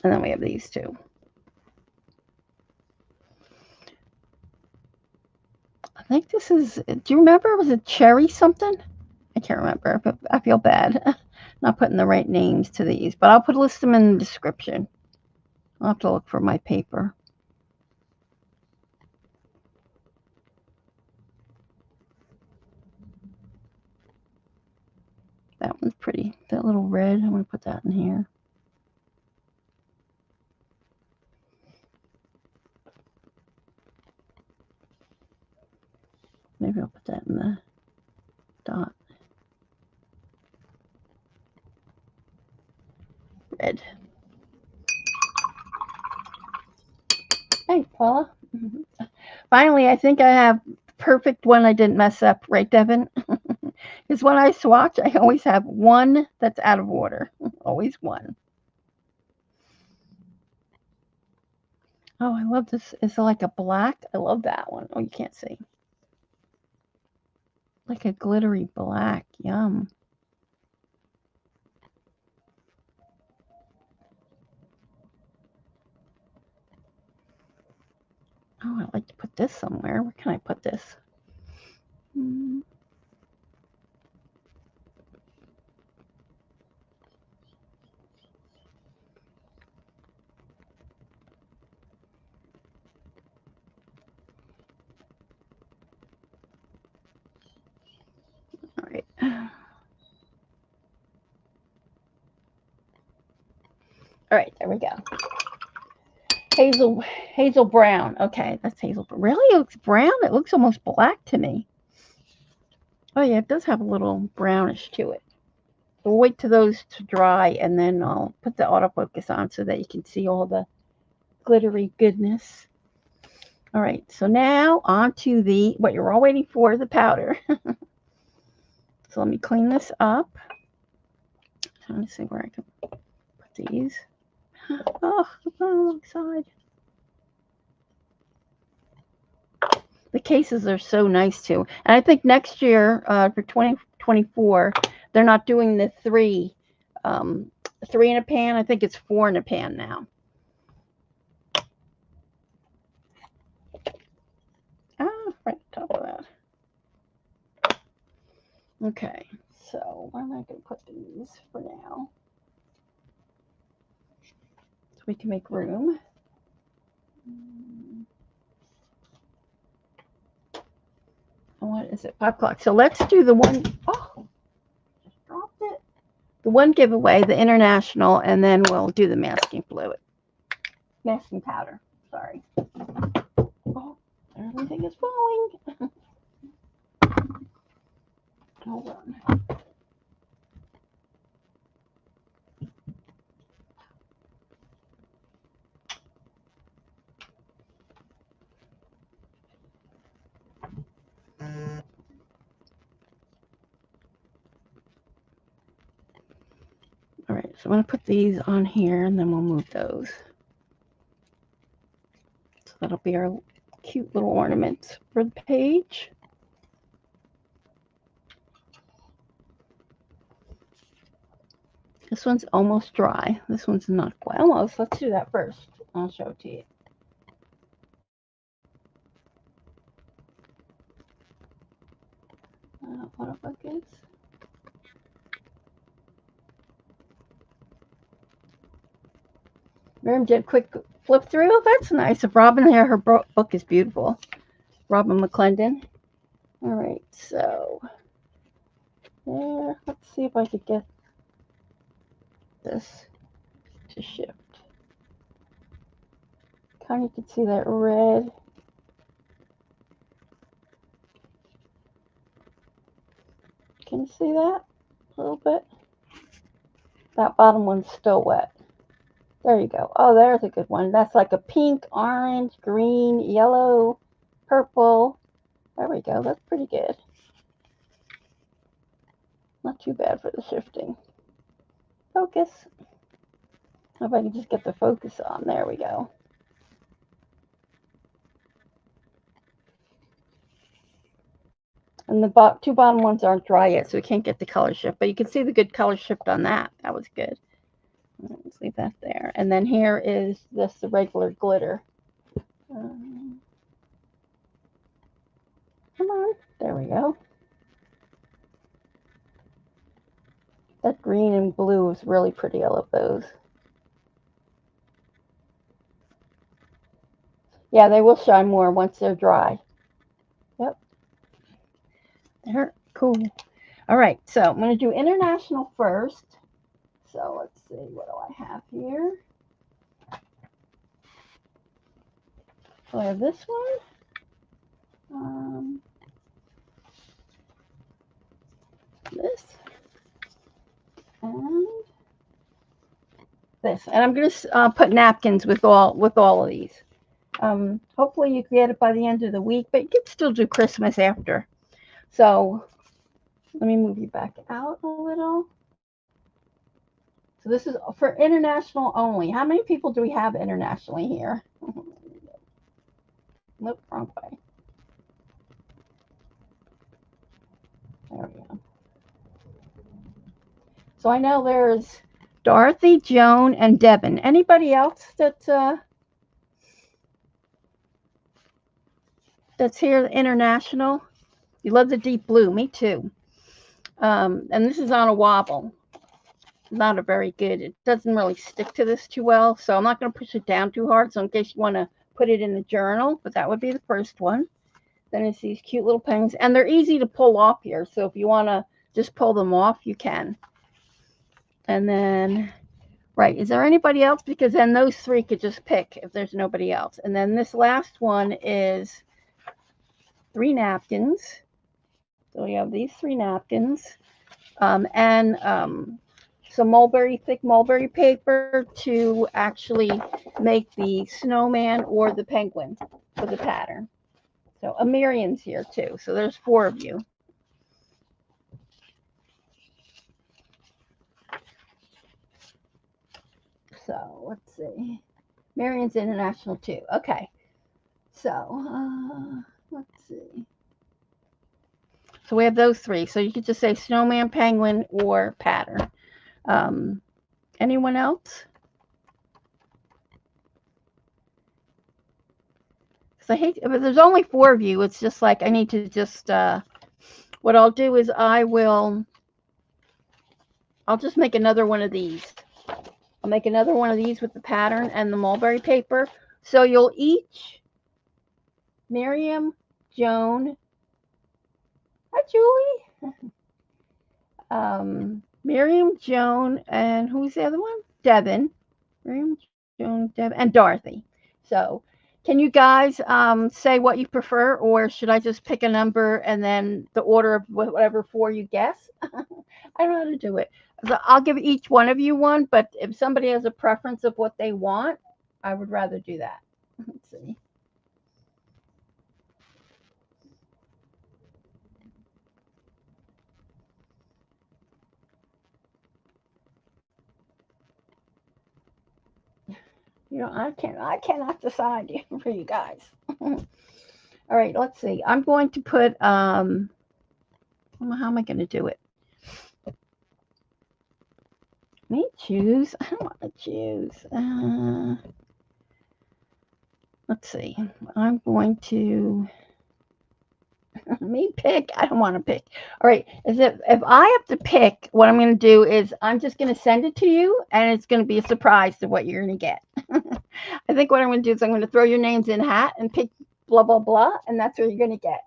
And then we have these two. I think this is, do you remember, it was a cherry something? I can't remember, but I feel bad not putting the right names to these, but I'll list them in the description. I'll have to look for my paper. That one's pretty. That little red, I'm going to put that in here. Maybe I'll put that in the dot. Red. Hey, Paula. Finally, I think I have the perfect one I didn't mess up, right, Devin? Because when I swatch, I always have one that's out of order. Always one. Oh, I love this. It's like a black. I love that one. Oh, you can't see. Like a glittery black. Yum. Oh, I'd like to put this somewhere. Where can I put this? All right. All right, there we go. Hazel brown. Okay, that's hazel. Really, it looks brown. It looks almost black to me. Oh yeah, it does have a little brownish to it. So we'll wait till those to dry, and then I'll put the autofocus on so that you can see all the glittery goodness. All right, so now on to the, what you're all waiting for, the powder. So let me clean this up. I'm trying to see where I can put these. Oh, the wrong side. The cases are so nice too. And I think next year, for 2024, they're not doing the three in a pan. I think it's 4 in a pan now. Ah, right on top of that. Okay, so where am I going to put these for now? So we can make room. What is it? 5 o'clock. So let's do the one. Oh, just dropped it. The one giveaway, the international, and then we'll do the masking fluid. Masking powder. Sorry. Oh, everything is falling. Hold on. All right, so I'm going to put these on here, and then we'll move those. So that'll be our cute little ornaments for the page. This one's almost dry. This one's not quite. Almost. Let's do that first. I'll show it to you. is. Miriam did a quick flip through. Oh, that's nice. Of Robin here. Her book is beautiful. Robin McClendon. All right, so there. Let's see if I could get this to shift. Kind of can see that red. Can you see that a little bit? That bottom one's still wet. There you go. Oh, there's a good one. That's like a pink, orange, green, yellow, purple. There we go. That's pretty good. Not too bad for the shifting. Focus. If I can just get the focus on. There we go. And the two bottom ones aren't dry yet, so we can't get the color shift. But you can see the good color shift on that. That was good. Let's leave that there. And then here is this the regular glitter. Come on. There we go. That green and blue is really pretty. I love those. Yeah, they will shine more once they're dry. Yep. They're cool. All right, so I'm going to do international first. So let's see, what do I have here? So I have this one. This. And this. And I'm going to put napkins with all of these. Hopefully you can get it by the end of the week, but you can still do Christmas after. So let me move you back out a little. So this is for international only. How many people do we have internationally here? Nope, wrong way. There we go. So I know there's Dorothy, Joan, and Devin. Anybody else that's here international? You love the deep blue. Me too. And this is on a wobble. Not a very good. It doesn't really stick to this too well, so I'm not going to push it down too hard. So in case you want to put it in the journal, but that would be the first one. Then it's these cute little penguins, and they're easy to pull off here. So if you want to just pull them off, you can. And then, right, is there anybody else? Because then those three could just pick if there's nobody else. And then this last one is 3 napkins. So we have these 3 napkins, and some thick mulberry paper to actually make the snowman or the penguin for the pattern. So Amirian's here too. So there's 4 of you. So let's see. Marion's international too. Okay. So let's see. So we have those 3. So you could just say snowman, penguin, or pattern. Anyone else? Because I hate, but there's only 4 of you. It's just like I need to just. What I'll do is I'll just make another one of these. I'll make another one of these with the pattern and the mulberry paper. So you'll each, Miriam, Joan, hi Julie, Miriam, Joan, and who's the other one? Devin. Miriam, Joan, Devin, and Dorothy. So can you guys say what you prefer, or should I just pick a number and then the order of whatever 4 you guess? I don't know how to do it. So I'll give each one of you one, but if somebody has a preference of what they want, I would rather do that. Let's see. You know, I cannot decide for you guys. All right, let's see. I'm going to put how am I going to do it? Let me choose. I don't want to choose. Let's see. I'm going to Me pick? I don't want to pick. All right. Is it if I have to pick, what I'm going to do is I'm just going to send it to you, and it's going to be a surprise to what you're going to get. I think what I'm going to do is I'm going to throw your names in a hat and pick blah blah blah, and that's what you're going to get.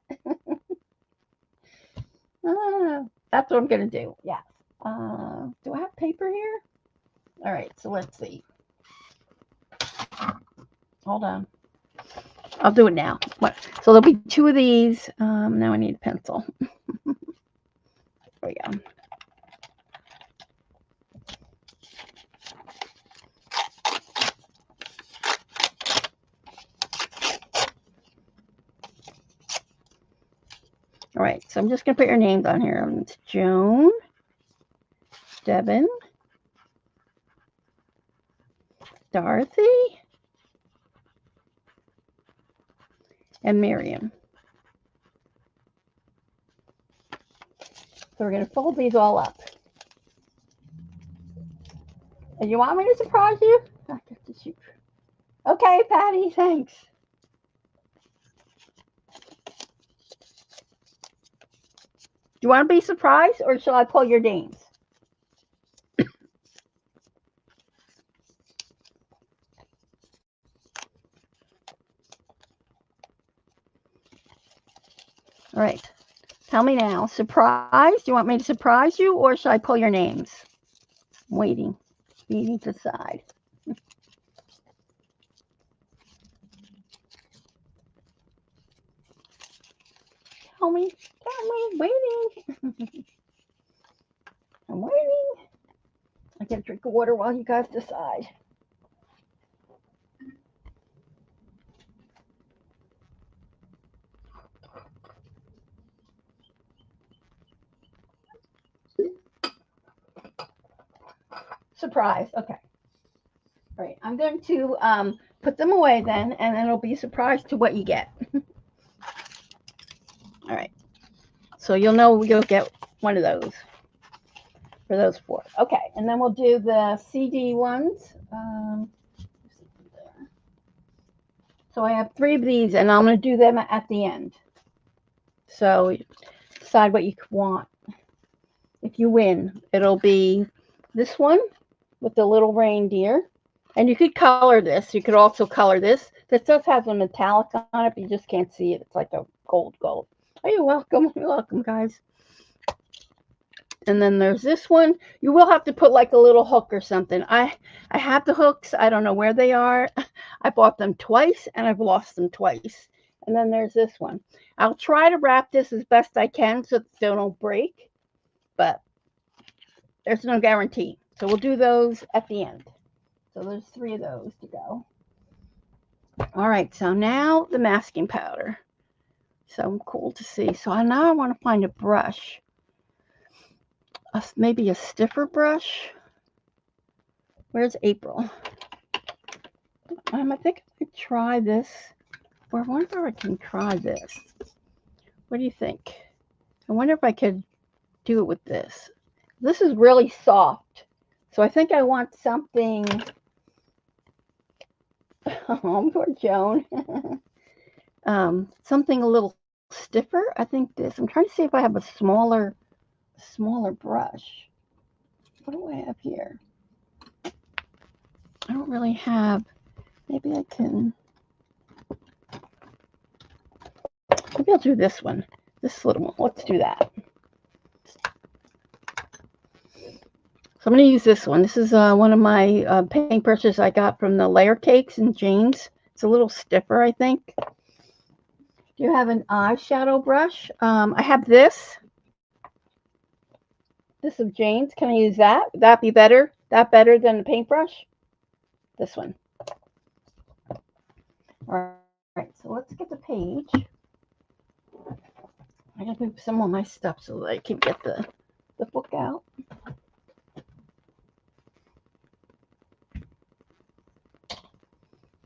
That's what I'm going to do. Yeah. Do I have paper here? All right. So let's see. Hold on. I'll do it now. What? So there'll be two of these. Now I need a pencil. There we go. All right, so I'm just going to put your names on here. It's Joan, Devin, Dorothy, and Miriam. So we're going to fold these all up. And you want me to surprise you? I get to shoot. Okay, Patty, thanks. Do you want to be surprised, or shall I pull your names? All right. Tell me now. Surprise? Do you want me to surprise you, or shall I pull your names? I'm waiting. Waiting to decide. Tell me. Waiting. I'm waiting. I get a drink of water while you guys decide. Surprise. Okay. All right. I'm going to put them away then, and then it'll be a surprise to what you get. All right. So you'll know you'll get one of those for those four. Okay. And then we'll do the CD ones. So I have three of these, and I'm going to do them at the end. So decide what you want. If you win, it'll be this one with the little reindeer. And you could color this. You could also color this. This does have a metallic on it, but you just can't see it. It's like a gold. Oh, you're welcome. You're welcome, guys. And then there's this one. You will have to put like a little hook or something. I have the hooks. I don't know where they are. I bought them twice, and I've lost them twice. And then there's this one. I'll try to wrap this as best I can so they don't break, but there's no guarantee. So we'll do those at the end. So there's three of those to go. All right, so now the masking powder. So cool to see. So now I want to find a brush. Maybe a stiffer brush. Where's April? I think I could try this. Or I wonder if I can try this. What do you think? I wonder if I could do it with this. This is really soft. So I think I want something. Oh, poor Joan. Something a little stiffer. I think this. I'm trying to see if I have a smaller brush. What do I have here? I don't really have. Maybe I can. Maybe I'll do this one. This little one. Let's do that. So I'm going to use this one. This is one of my paintbrushes I got from the Layer Cakes in Jane's. It's a little stiffer, I think. Do you have an eyeshadow brush? I have this. This of Jane's. Can I use that? Would that be better? That better than the paintbrush? This one. All right, so let's get the page. I gotta move some of my stuff so that I can get the book out.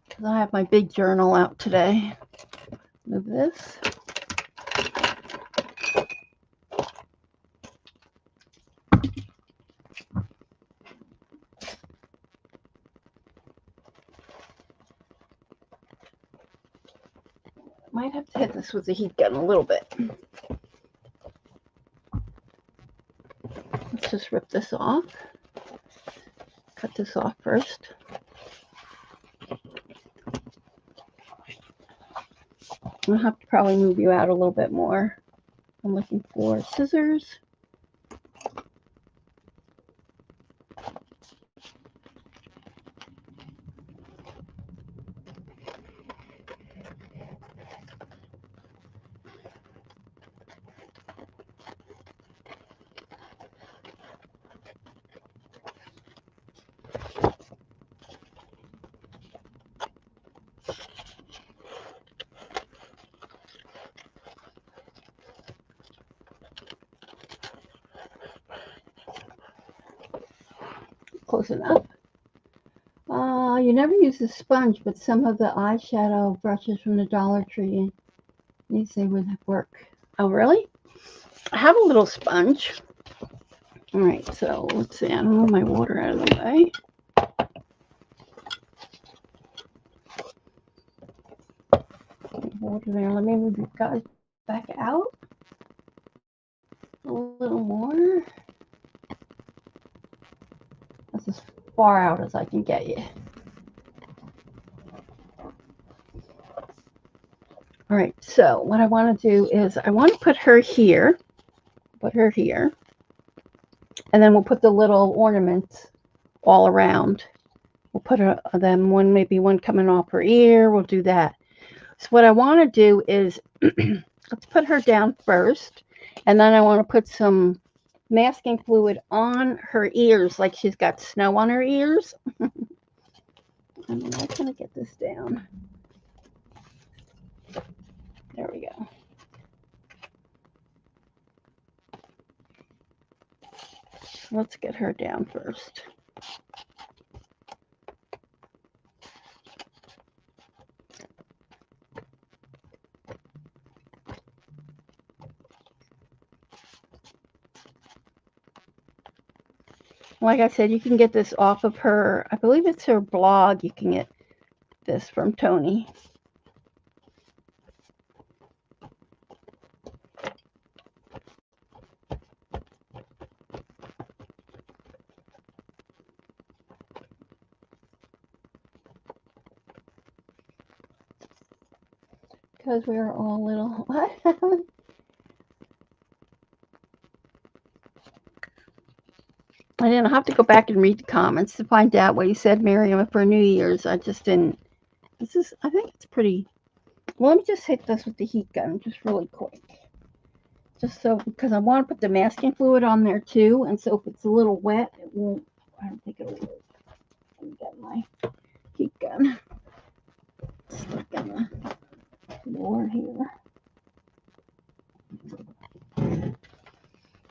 Because I have my big journal out today. Move this. Might have to hit this with the heat gun a little bit. Let's just rip this off. Cut this off first. I'll have to probably move you out a little bit more. I'm looking for scissors. Close enough. You never use a sponge, but some of the eyeshadow brushes from the Dollar Tree, these they would work. Oh, really? I have a little sponge. All right, so let's see. I'm gonna move my water out of the way. Water there. Let me move you guys back out a little more. That's as far out as I can get you. All right, so what I want to do is I want to put her here, and then we'll put the little ornaments all around. We'll put them one, maybe one coming off her ear. We'll do that. So what I want to do is let's put her down first, and then I want to put some masking fluid on her ears, like she's got snow on her ears. I'm not going to get this down. There we go. Let's get her down first. Like I said, you can get this off of her, I believe it's her blog. You can get this from Toni. Because we are all little. What happened? I didn't have to go back and read the comments to find out what you said, Miriam, for New Year's. I just didn't. This is, I think it's pretty. Well, let me just hit this with the heat gun just really quick. Just so, because I want to put the masking fluid on there too. And so if it's a little wet, it won't, I don't think it'll work. Let me get my heat gun stuck in the floor here.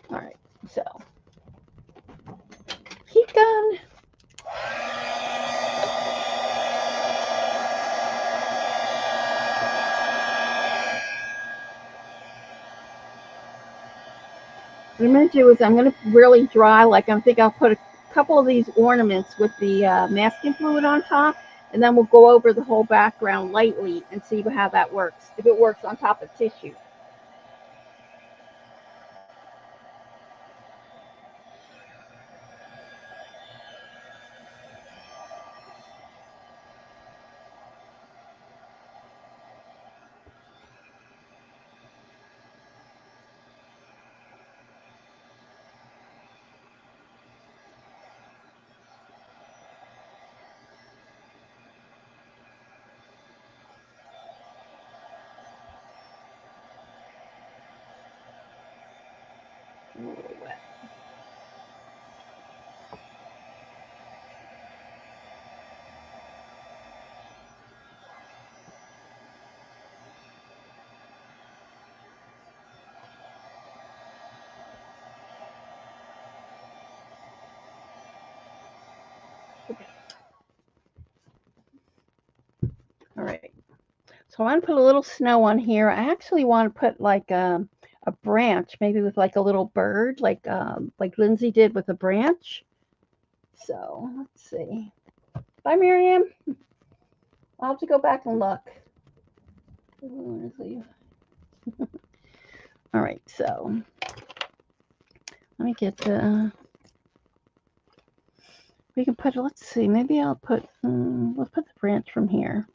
All right, so heat gun. What I'm going to do is I'm going to really dry, like I think I'll put a couple of these ornaments with the masking fluid on top, and then we'll go over the whole background lightly and see how that works, if it works on top of tissue. A little wet. All right. So I want to put a little snow on here. I actually want to put like a branch, maybe with like a little bird, like Lindsay did with a branch. So let's see. Bye, Miriam. I'll have to go back and look. All right, so let me get the. We can put. Let's see. Maybe I'll put. Let's put the branch from here.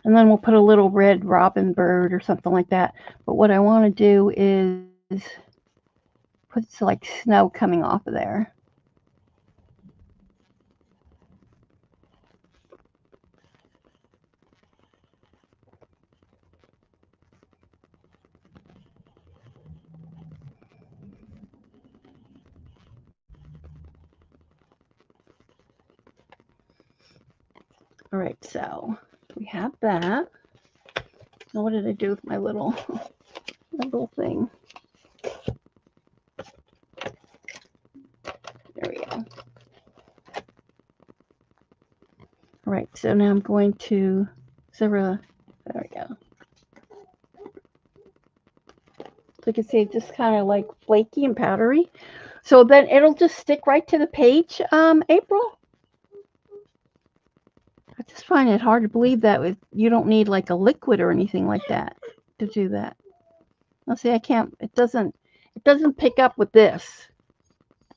And then we'll put a little red robin bird or something like that. But what I want to do is put like snow coming off of there. All right, so we have that. Now what did I do with my little thing? There we go. All right, so now I'm going to there we go. So you can see it just kind of like flaky and powdery. So then it'll just stick right to the page, April. I just find it hard to believe that you don't need like a liquid or anything like that to do that. Now see, I can't. It doesn't pick up with this.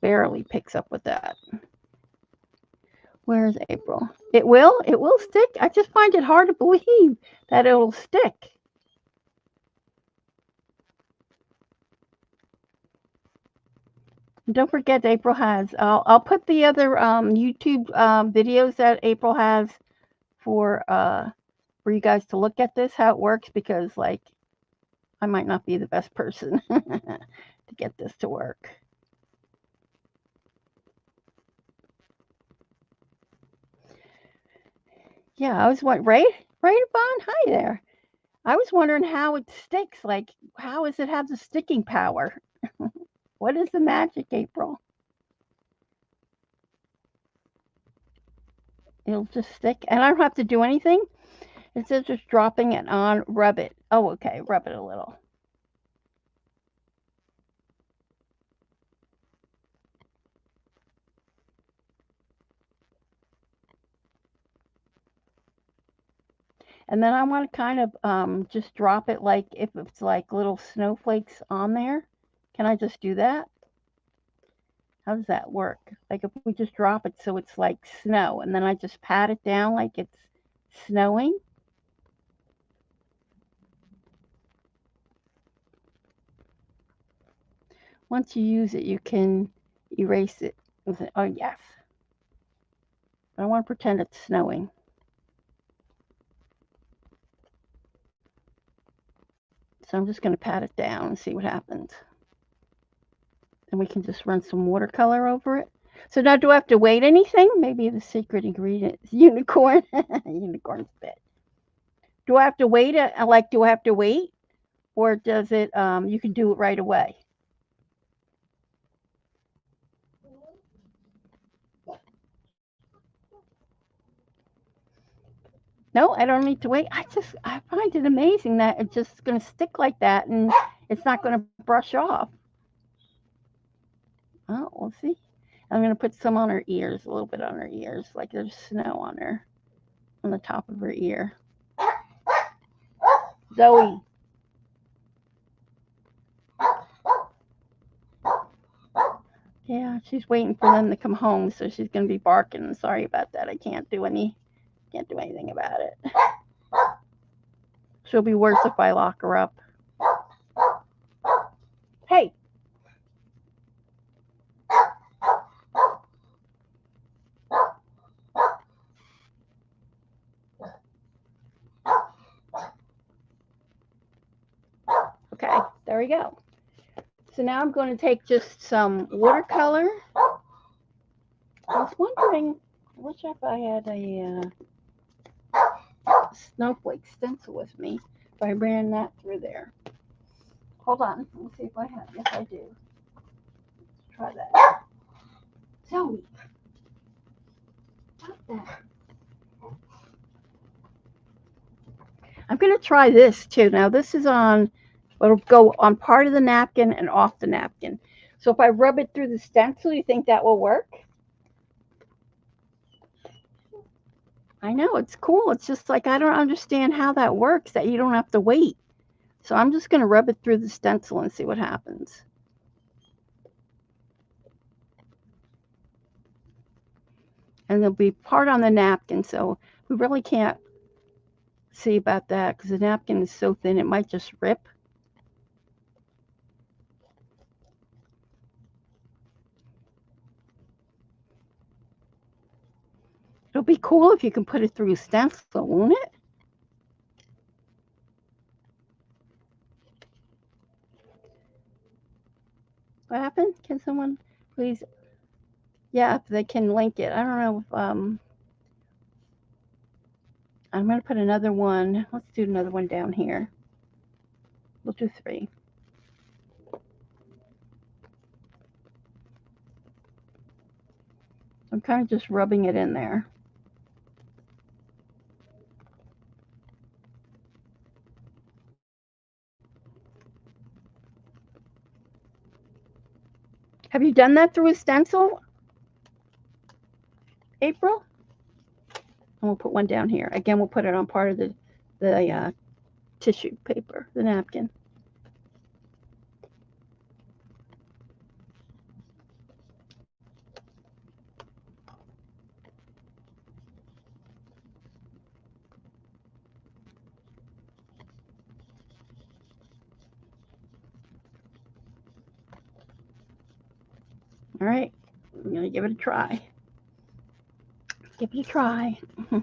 Barely picks up with that. Where's April? It will stick. I just find it hard to believe that it'll stick. And don't forget, April has. I'll put the other YouTube videos that April has for you guys to look at this, how it works, because like I might not be the best person to get this to work. Yeah, I was wondering, right, Yvonne? Hi there. I was wondering how it sticks. Like, how does it have the sticking power? What is the magic, April? It'll just stick, and I don't have to do anything. It says just dropping it on, rub it. Oh, okay, rub it a little. And then I want to kind of just drop it like if it's like little snowflakes on there. Can I just do that? How does that work? Like if we just drop it so it's like snow and then I just pat it down like it's snowing? Once you use it, you can erase it. Oh, yes. I want to pretend it's snowing. So I'm just going to pat it down and see what happens. And we can just run some watercolor over it. So now do I have to wait anything? Maybe the secret ingredient is unicorn. Unicorn spit. Do I have to wait? Do I have to wait? Or does it, you can do it right away? No, I don't need to wait. I find it amazing that it's just going to stick like that and it's not going to brush off. Oh, we'll see. I'm going to put some on her ears, a little bit on her ears, like there's snow on the top of her ear. Zoe. Yeah, she's waiting for them to come home, so she's going to be barking. Sorry about that. I can't do anything about it. She'll be worse if I lock her up. Hey. Okay, there we go. So now I'm going to take just some watercolor. I was wondering, I wish if I had a snowflake stencil with me, if I ran that through there. Hold on, let me see if I have. Yes, I do. Let's try that. Zoe. Stop that. I'm going to try this too. Now this is on, it'll go on part of the napkin and off the napkin. So if I rub it through the stencil, you think that will work? I know, it's cool. It's just like I don't understand how that works, that you don't have to wait. So I'm just going to rub it through the stencil and see what happens. And there'll be part on the napkin, so we really can't see about that because the napkin is so thin it might just rip. It'll be cool if you can put it through a stencil, won't it? What happened? Can someone please? Yeah, if they can link it. I don't know if I'm gonna put another one. Let's do another one down here. We'll do 3. I'm kind of just rubbing it in there. Have you done that through a stencil, April? And we'll put one down here. Again, we'll put it on part of the tissue paper, the napkin. All right, I'm gonna give it a try. Give it a try. A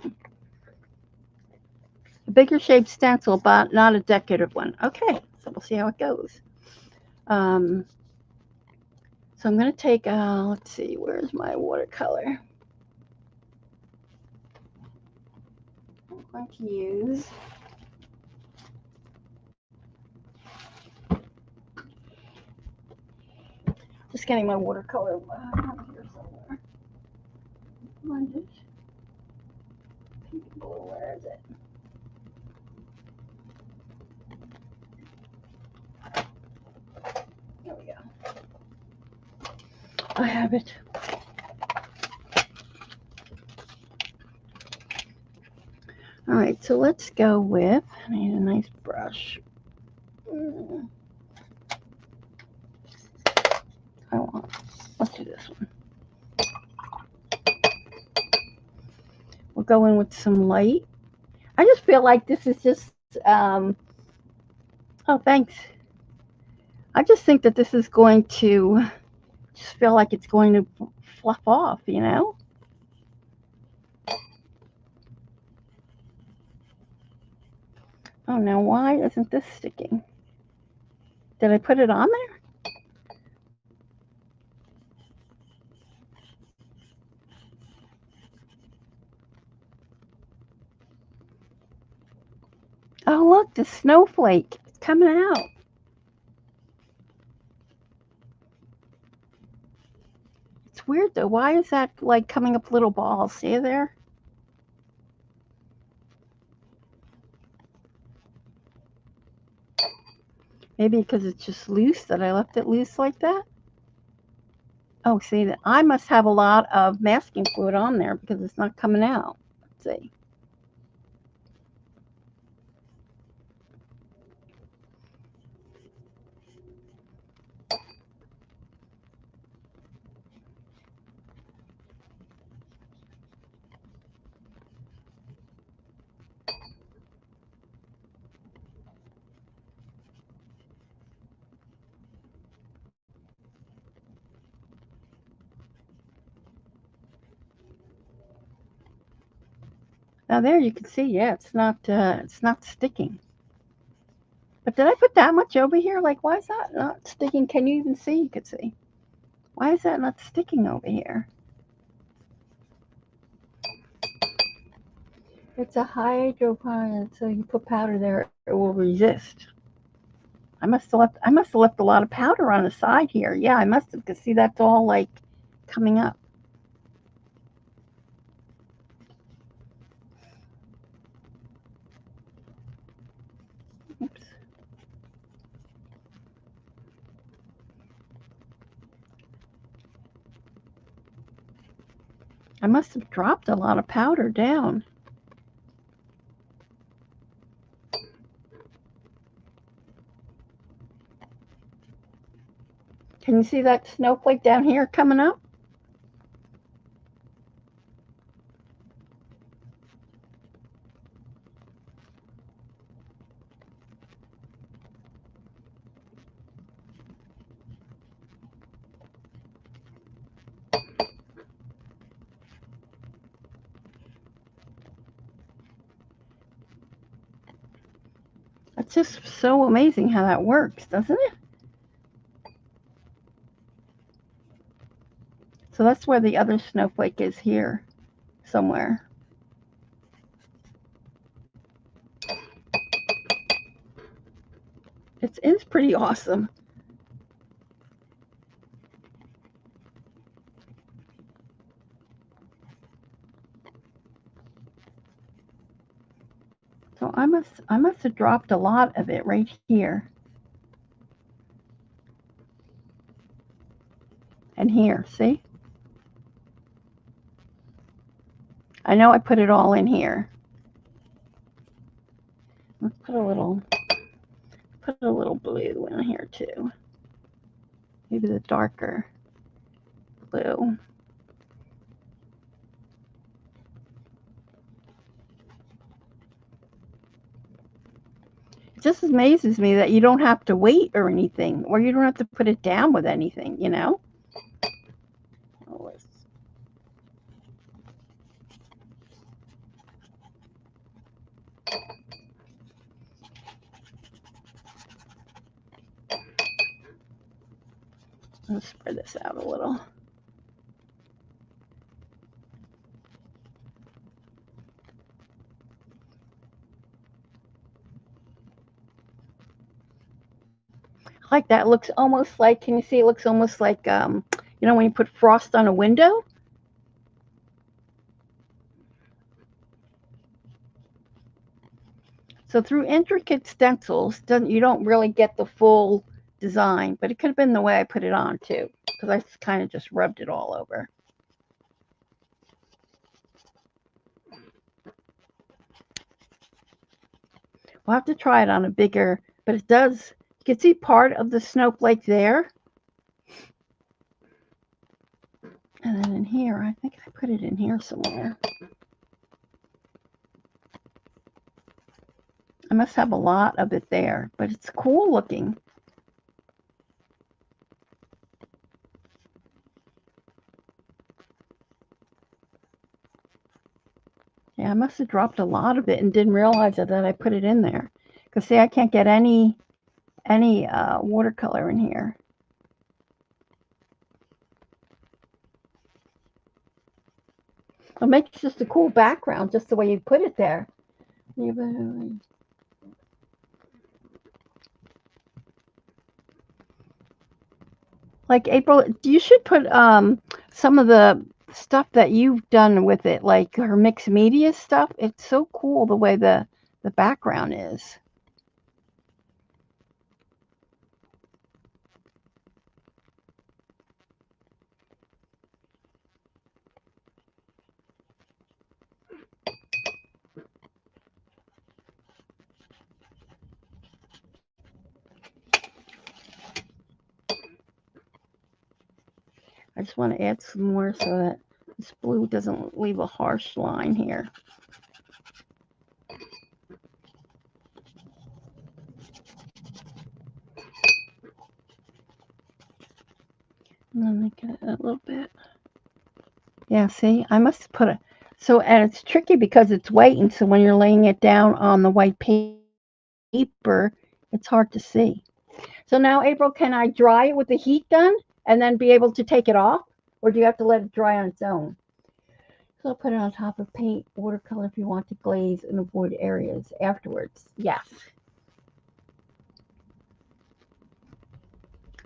bigger shaped stencil, but not a decorative one. Okay, so we'll see how it goes. So I'm going to take, let's see, where's my watercolor? I'm going to use just getting my watercolor here somewhere. Pink and blue, where is it? There we go. I have it. All right, so let's go with, I need a nice brush. Let's do this one. We'll go in with some light. I just feel like this is just, oh, thanks. I just think that this is going to, just feel like it's going to fluff off, you know? Oh, now why isn't this sticking? Did I put it on there? Oh, look, the snowflake is coming out. It's weird though. Why is that like coming up little balls? See there? Maybe because it's just loose that I left it loose like that. Oh, see, that I must have a lot of masking fluid on there because it's not coming out. Let's see. Now there you can see, yeah, it's not sticking. But did I put that much over here? Like, why is that not sticking? Can you even see? You could see. Why is that not sticking over here? It's a hydroponic, so you put powder there, it will resist. I must have left a lot of powder on the side here. Yeah, I must have, because see, that's all like coming up. Oops. I must have dropped a lot of powder down. Can you see that snowflake down here coming up? It's just so amazing how that works, doesn't it? So that's where the other snowflake is here somewhere. It's pretty awesome. So I must have dropped a lot of it right here and here. See? I know I put it all in here. Let's put a little blue in here too. Maybe the darker blue. It just amazes me that you don't have to wait or anything, or you don't have to put it down with anything, you know? Let's spread this out a little. Like that. It looks almost like, can you see? It looks almost like, you know, when you put frost on a window. So through intricate stencils, you don't really get the full design, but it could have been the way I put it on too, because I kind of just rubbed it all over. We'll have to try it on a bigger, but it does, you can see part of the snowflake there. And then in here, I think I put it in here somewhere. I must have a lot of it there, but it's cool looking. Yeah, I must have dropped a lot of it and didn't realize that I put it in there. Because see, I can't get any watercolor in here. It makes just a cool background, just the way you put it there. Like April, you should put some of the stuff that you've done with it, like her mixed media stuff. It's so cool the way the background is. I just want to add some more so that this blue doesn't leave a harsh line here. And then make it a little bit. Yeah, see, I must put a, so, and it's tricky because it's white, so when you're laying it down on the white paper, it's hard to see. So now, April, can I dry it with the heat gun and then be able to take it off? Or do you have to let it dry on its own? So I'll put it on top of paint, watercolor if you want to glaze and avoid areas afterwards. Yes.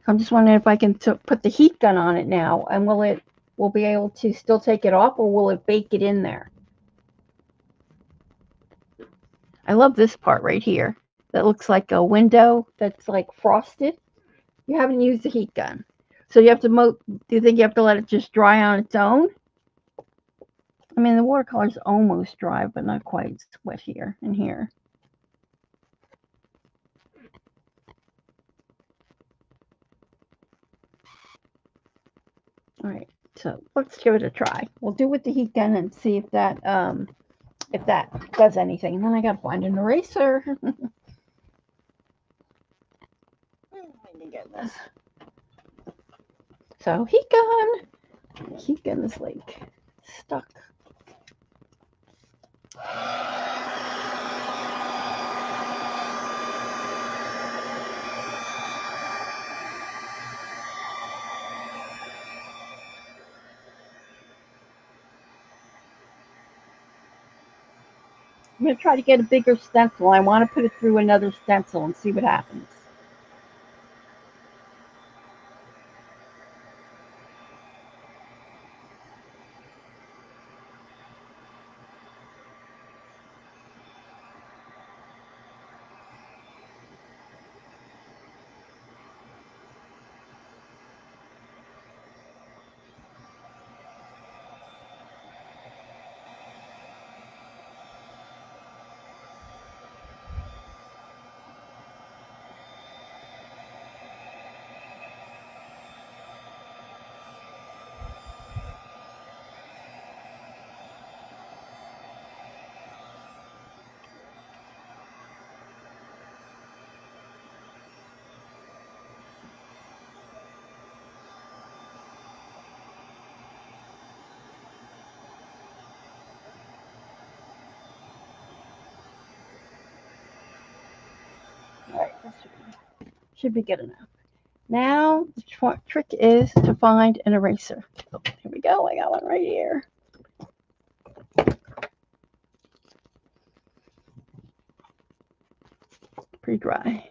I'm just wondering if I can put the heat gun on it now, and will be able to still take it off, or will it bake it in there? I love this part right here. That looks like a window that's like frosted. You haven't used the heat gun. So you have to do you think you have to let it just dry on its own? I mean, the watercolor's almost dry, but not quite. It's wet here and here. All right, so let's give it a try. We'll do with the heat gun and see if that does anything. And then I gotta find an eraser. Oh my goodness. So heat gun is like stuck. I'm going to try to get a bigger stencil. I want to put it through another stencil and see what happens. All right, that should be good enough. Now the trick is to find an eraser. Oh, here we go. I got one right here. Pretty dry.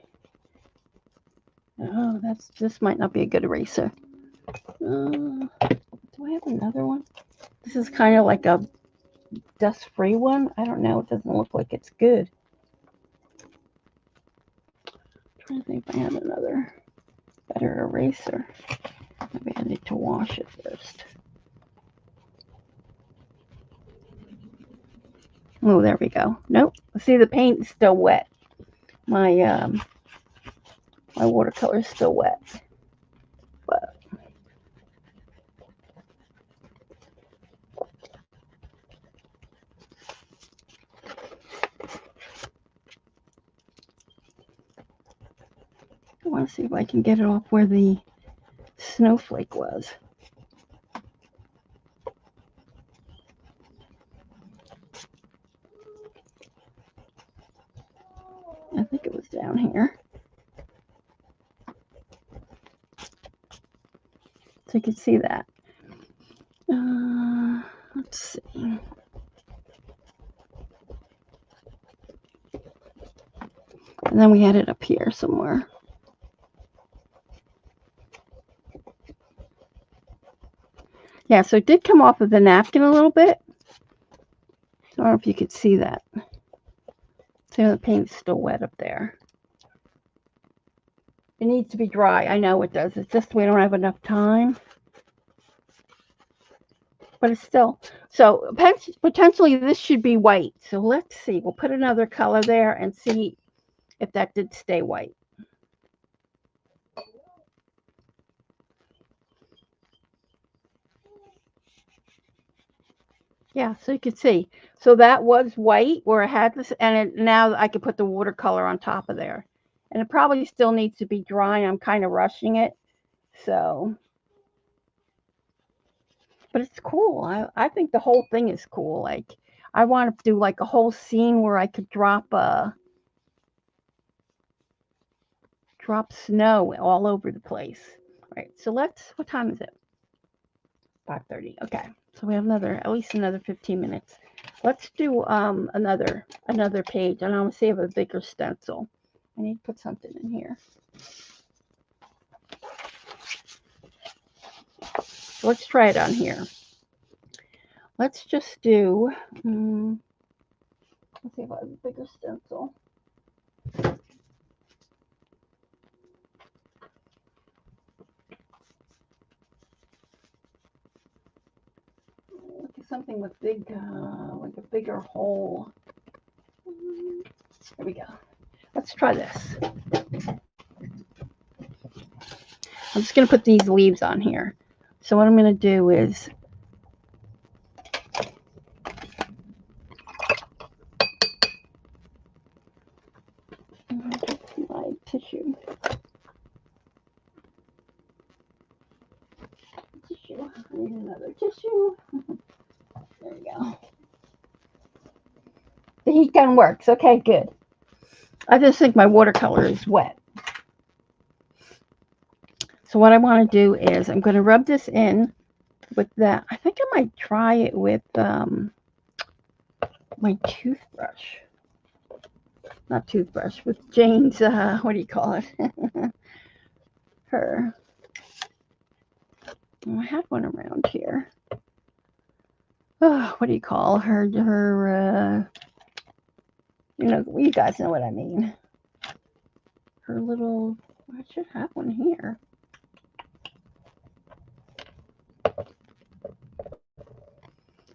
Oh, this might not be a good eraser. Do I have another one? This is kind of like a dust-free one. I don't know. It doesn't look like it's good. I'm trying to think if I have another better eraser. Maybe I need to wash it first. Oh, there we go. Nope. See, the paint is still wet. My my watercolor is still wet. But I want to see if I can get it off where the snowflake was. I think it was down here. So you can see that. Let's see. And then we had it up here somewhere. Yeah, so it did come off of the napkin a little bit. I don't know if you could see that. So the paint's still wet up there. It needs to be dry. I know it does. It's just we don't have enough time. But it's still, so potentially this should be white. So let's see. We'll put another color there and see if that did stay white. Yeah, so you can see. So that was white where I had this, and now I can put the watercolor on top of there. And it probably still needs to be dry. I'm kind of rushing it. So, but it's cool. I think the whole thing is cool. Like, I want to do like a whole scene where I could drop snow all over the place. All right, so what time is it? 5:30. Okay, so we have at least another 15 minutes. Let's do another page, and I want to save a bigger stencil. I need to put something in here. So let's try it on here. Let's just do, let's see if I have a bigger stencil. something with big, like a bigger hole. There we go. Let's try this. I'm just going to put these leaves on here. So what I'm going to do is my tissue. I need another tissue. There we go. The heat gun works. Okay, good. I just think my watercolor is wet. So what I want to do is I'm going to rub this in with that. I think I might try it with my toothbrush. Not toothbrush, with Jane's, what do you call it? Her. Oh, I had one around here. Oh, what do you call her? You know, you guys know what I mean. Her little, I should have one here.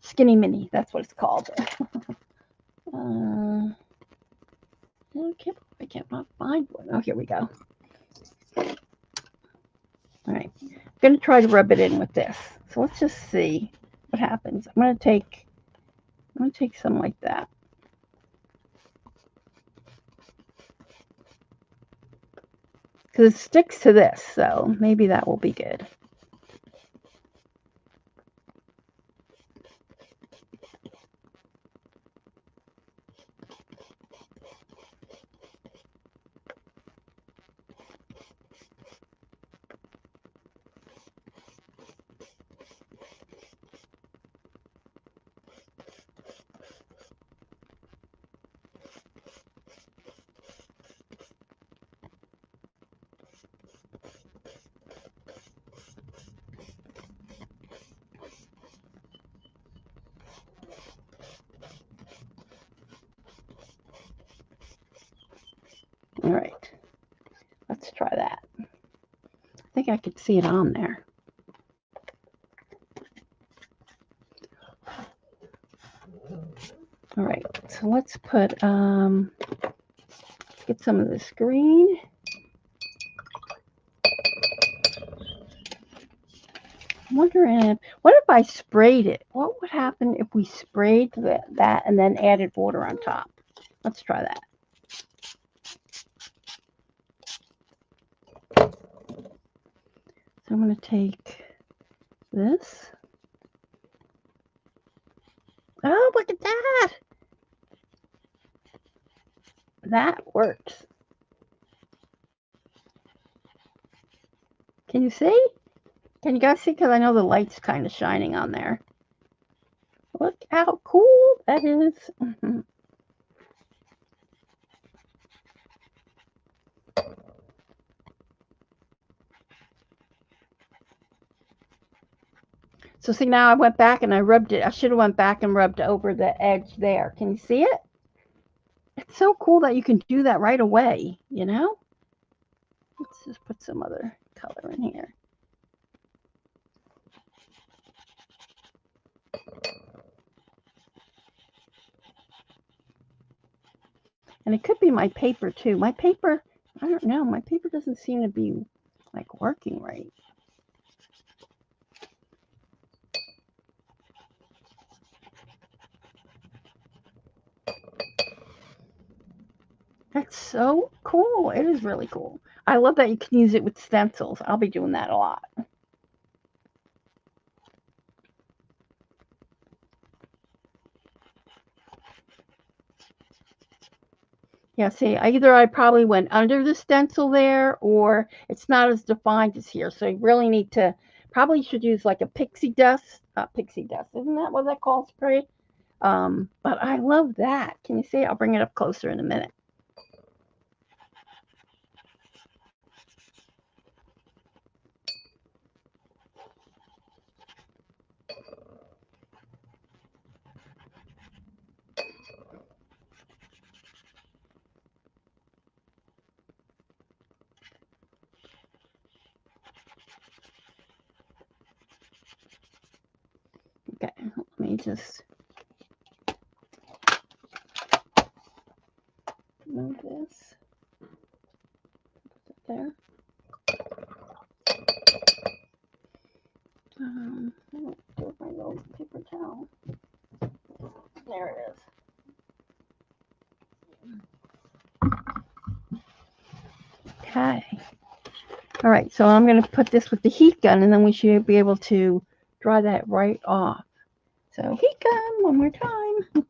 Skinny Mini, that's what it's called. I can't find one. Oh, here we go. All right, I'm going to try to rub it in with this. So let's just see what happens. I'm going to take some like that. Because it sticks to this, so maybe that will be good. All right, let's try that. I think I could see it on there. All right, so let's put, get some of this green. I'm wondering, what if I sprayed it? What would happen if we sprayed that and then added water on top? Let's try that. So I'm going to take this. Oh, look at that. That works. Can you see? Can you guys see? Because I know the light's kind of shining on there. Look how cool that is. So see, now I went back and I rubbed it. I should have went back and rubbed over the edge there. Can you see it? It's so cool that you can do that right away, you know? Let's just put some other color in here. And it could be my paper too. My paper, I don't know, my paper doesn't seem to be like working right. That's so cool. It is really cool. I love that you can use it with stencils. I'll be doing that a lot. Yeah, see, either I probably went under the stencil there or it's not as defined as here. So you really need to, probably should use like a pixie dust. Pixie dust, isn't that what that called spray? But I love that. Can you see? I'll bring it up closer in a minute. Okay, let me just move this. Put it there. I don't do my little paper towel. There it is. Okay. All right, so I'm going to put this with the heat gun, and then we should be able to dry that right off. So heat gun one more time.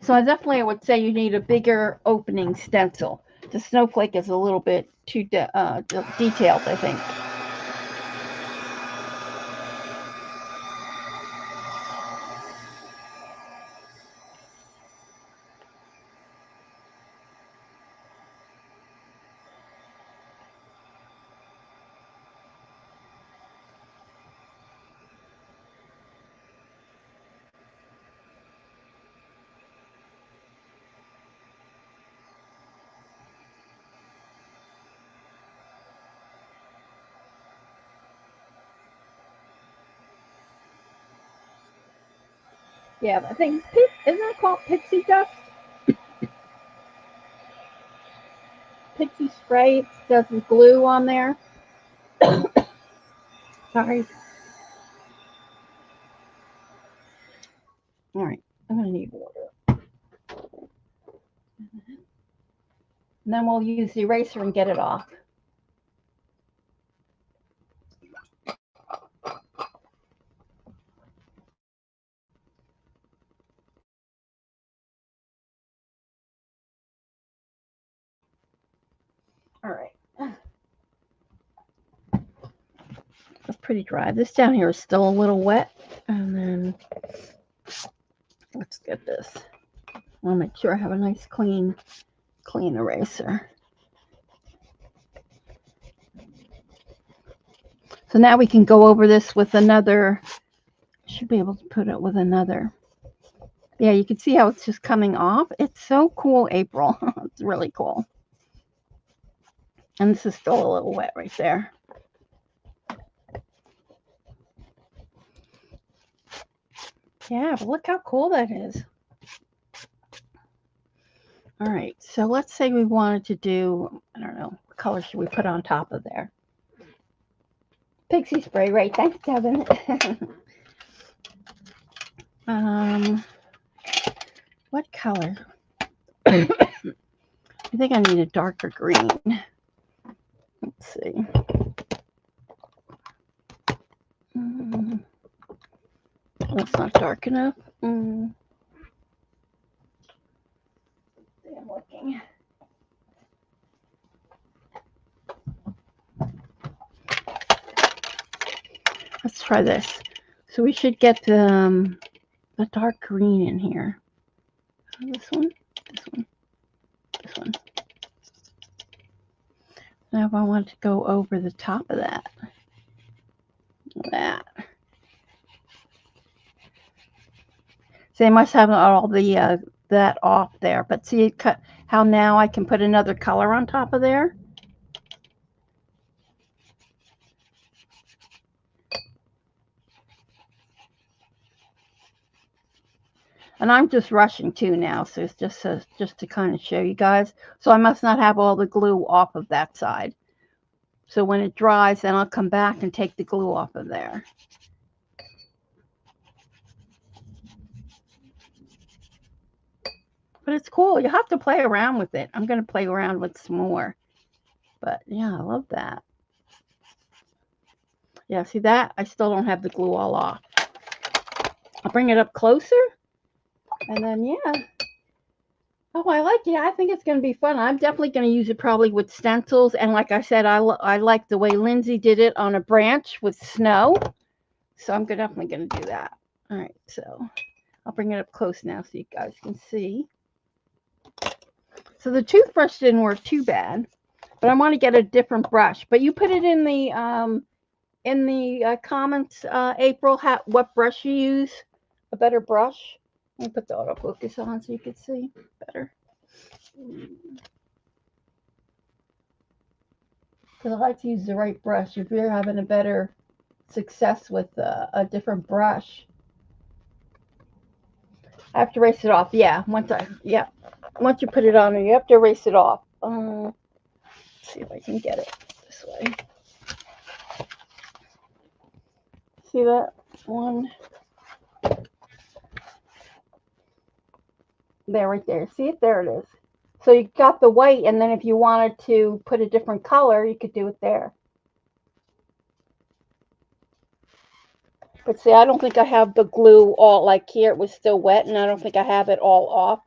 So I would say you need a bigger opening stencil. The snowflake is a little bit too detailed, I think. Yeah, I think, isn't it called pixie dust? Pixie spray, it does the glue on there. Sorry. All right, I'm going to need water. And then we'll use the eraser and get it off. All right. It's pretty dry. This down here is still a little wet. And then let's get this. I want to make sure I have a nice clean eraser. So now we can go over this with another. Should be able to put it with another. Yeah, you can see how it's just coming off. It's so cool, April. It's really cool. And this is still a little wet right there. Yeah, but look how cool that is. All right, so let's say we wanted to do, I don't know, what color should we put on top of there? Pixie spray, right? Thanks, Devin. What color? I think I need a darker green. Let's see. That's not dark enough. I'm looking. Let's try this. So we should get the dark green in here. This one, this one, this one. Now if I want to go over the top of that. That. So they must have all the that off there. But see how now I can put another color on top of there? And I'm just rushing too now, so it's just to kind of show you guys. So I must not have all the glue off of that side. So when it dries, then I'll come back and take the glue off of there. But it's cool. You have to play around with it. I'm going to play around with some more. But yeah, I love that. Yeah, see that? I still don't have the glue all off. I'll bring it up closer. And then, yeah. Oh, I like it. I think it's going to be fun. I'm definitely going to use it probably with stencils. And like I said, I like the way Lindsay did it on a branch with snow. So I'm definitely going to do that. All right, so I'll bring it up close now so you guys can see. So the toothbrush didn't work too bad, but I want to get a different brush. But you put it in the comments, April, what brush you use, a better brush. Let me put the autofocus on so you can see better. because I like to use the right brush. If you're having a better success with a different brush, I have to erase it off. Yeah, once you put it on, you have to erase it off. Let's see if I can get it this way. See that one? There, right there. See it? There it is. So you got the white, and then if you wanted to put a different color, you could do it there. But see, I don't think I have the glue all, like here it was still wet, and I don't think I have it all off.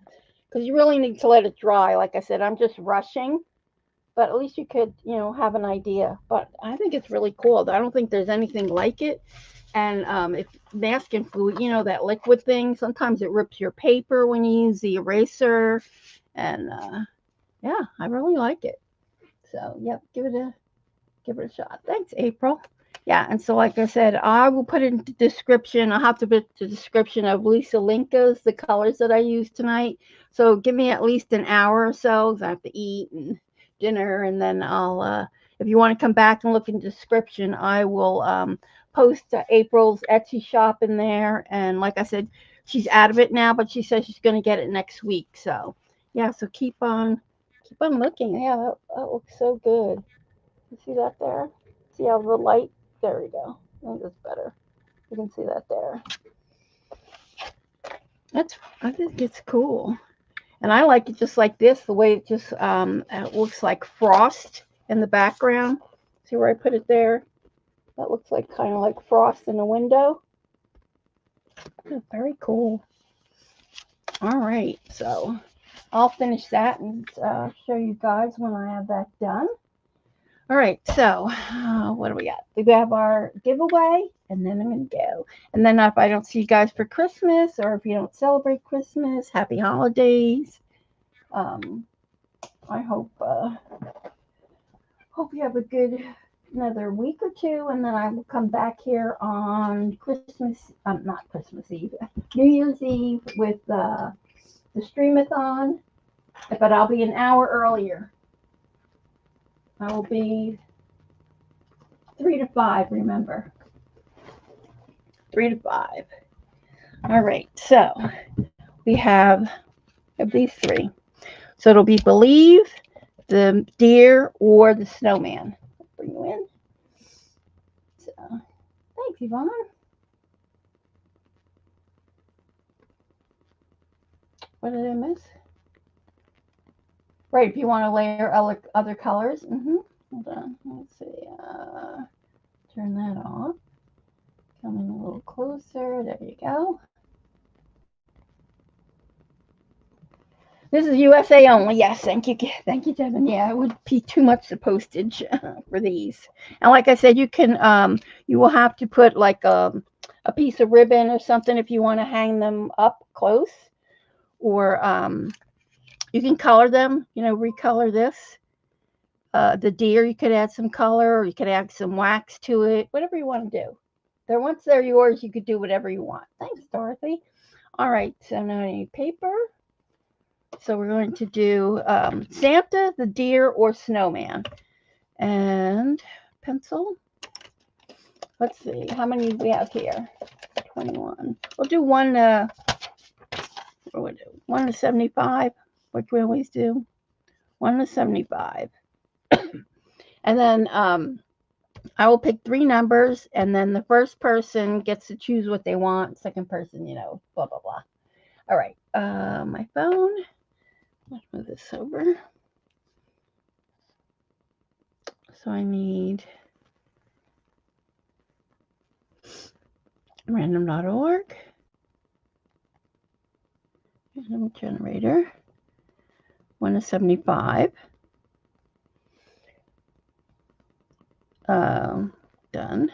Because you really need to let it dry. Like I said, I'm just rushing. But at least you could, have an idea. But I think it's really cool. I don't think there's anything like it. And if masking fluid, that liquid thing, sometimes it rips your paper when you use the eraser. And yeah, I really like it. So yep, give it a shot. Thanks, April. Yeah, and so like I said, I will put in the description. I'll have to put the description of Lisinka's, the colors that I used tonight. So give me at least an hour or so, because I have to eat and dinner, and then I'll, if you want to come back and look in the description, I will post April's Etsy shop in there. And like I said, she's out of it now, but she says she's going to get it next week. So yeah, so keep on looking. Yeah, that looks so good. You see that there? See how the light? There we go. I think that's better. You can see that there. I think it's cool. And I like it just like this, the way it looks like frost in the background. See where I put it there? That looks like kind of like frost in the window. Very cool. All right, so I'll finish that and show you guys when I have that done. All right, so what do we got? We have our giveaway, and then I'm going to go. And then if I don't see you guys for Christmas, or if you don't celebrate Christmas, happy holidays. I hope you have a good another week or two, and then I will come back here on not Christmas Eve, New Year's Eve with the streamathon, but I'll be an hour earlier. I will be 3 to 5, remember. 3 to 5. All right, so we have these three. So it'll be Believe, the Deer, or the Snowman. I'll bring you in. So, thanks, Yvonne. What did I miss? Right, if you want to layer other colors. Hold on, let's see. Turn that off. Come in a little closer. There you go. This is USA only. Yes, thank you, Devin. Yeah, it would be too much the postage for these. And like I said, you will have to put like a piece of ribbon or something if you want to hang them up close, or you can color them. Recolor this. The deer, you could add some color, or you could add some wax to it. Whatever you want to do. Once they're yours, you could do whatever you want. Thanks, Dorothy. All right, so now I need paper. So we're going to do Santa, the deer, or snowman. And pencil. Let's see, how many do we have here? 21. We'll do one, what do we do? 1 to 75, which we always do. 1 to 75. And then I will pick 3 numbers, and then the first person gets to choose what they want. Second person, blah, blah, blah. All right, my phone. Let's move this over. So I need random.org, random generator, 1 to 75. Done.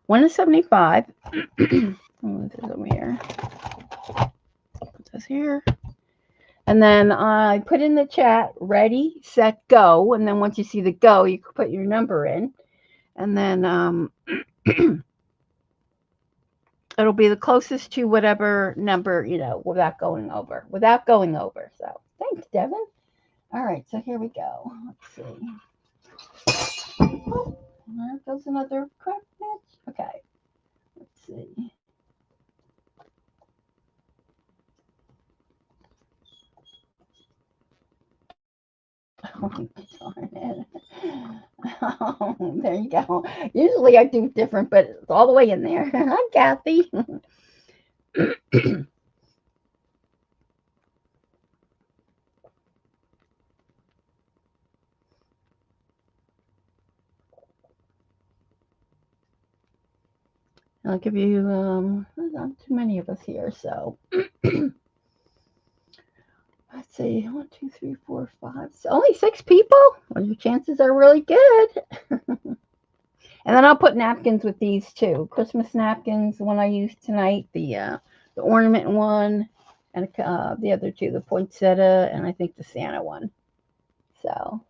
1 to 75. Move this over here. Put this here. And then I put in the chat, ready, set, go. And then once you see the go, you can put your number in. And then it'll be the closest to whatever number, without going over. So thanks, Devin. All right, so here we go. Let's see. Oh, there goes another crab match. Okay, let's see. Oh, darn it. Oh, there you go. Usually I do different, but it's all the way in there. Hi, Kathy. I'll give you, there's not too many of us here, so let's see, 1, 2, 3, 4, 5. So only 6 people? Well, your chances are really good. And then I'll put napkins with these too. Christmas napkins, the one I used tonight, the ornament one, and the other two, the poinsettia, and I think the Santa one. So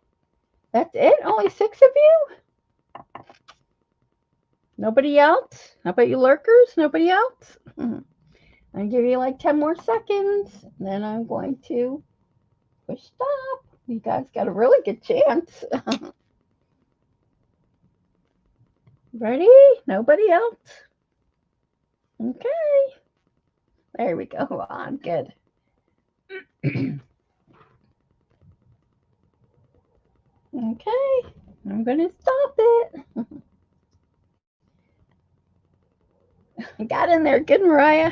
that's it. Only 6 of you. Nobody else. How about you lurkers? Nobody else. I'll give you like 10 more seconds. Then I'm going to push stop. You guys got a really good chance. Ready? Nobody else? Okay. There we go. On. Good. Okay. I'm going to stop it. Got in there. Good, Mariah.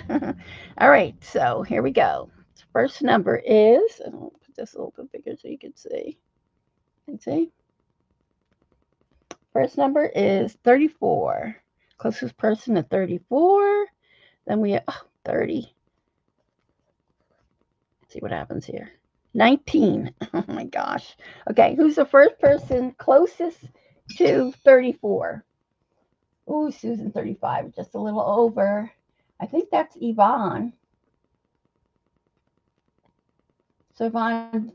All right. So here we go. First number is, I'll put this a little bit bigger so you can see. Can see? First number is 34. Closest person to 34. Then we have 30. Let's see what happens here. 19. Oh my gosh. Okay, who's the first person closest to 34? Ooh, Susan 35, just a little over. I think that's Yvonne. So Yvonne,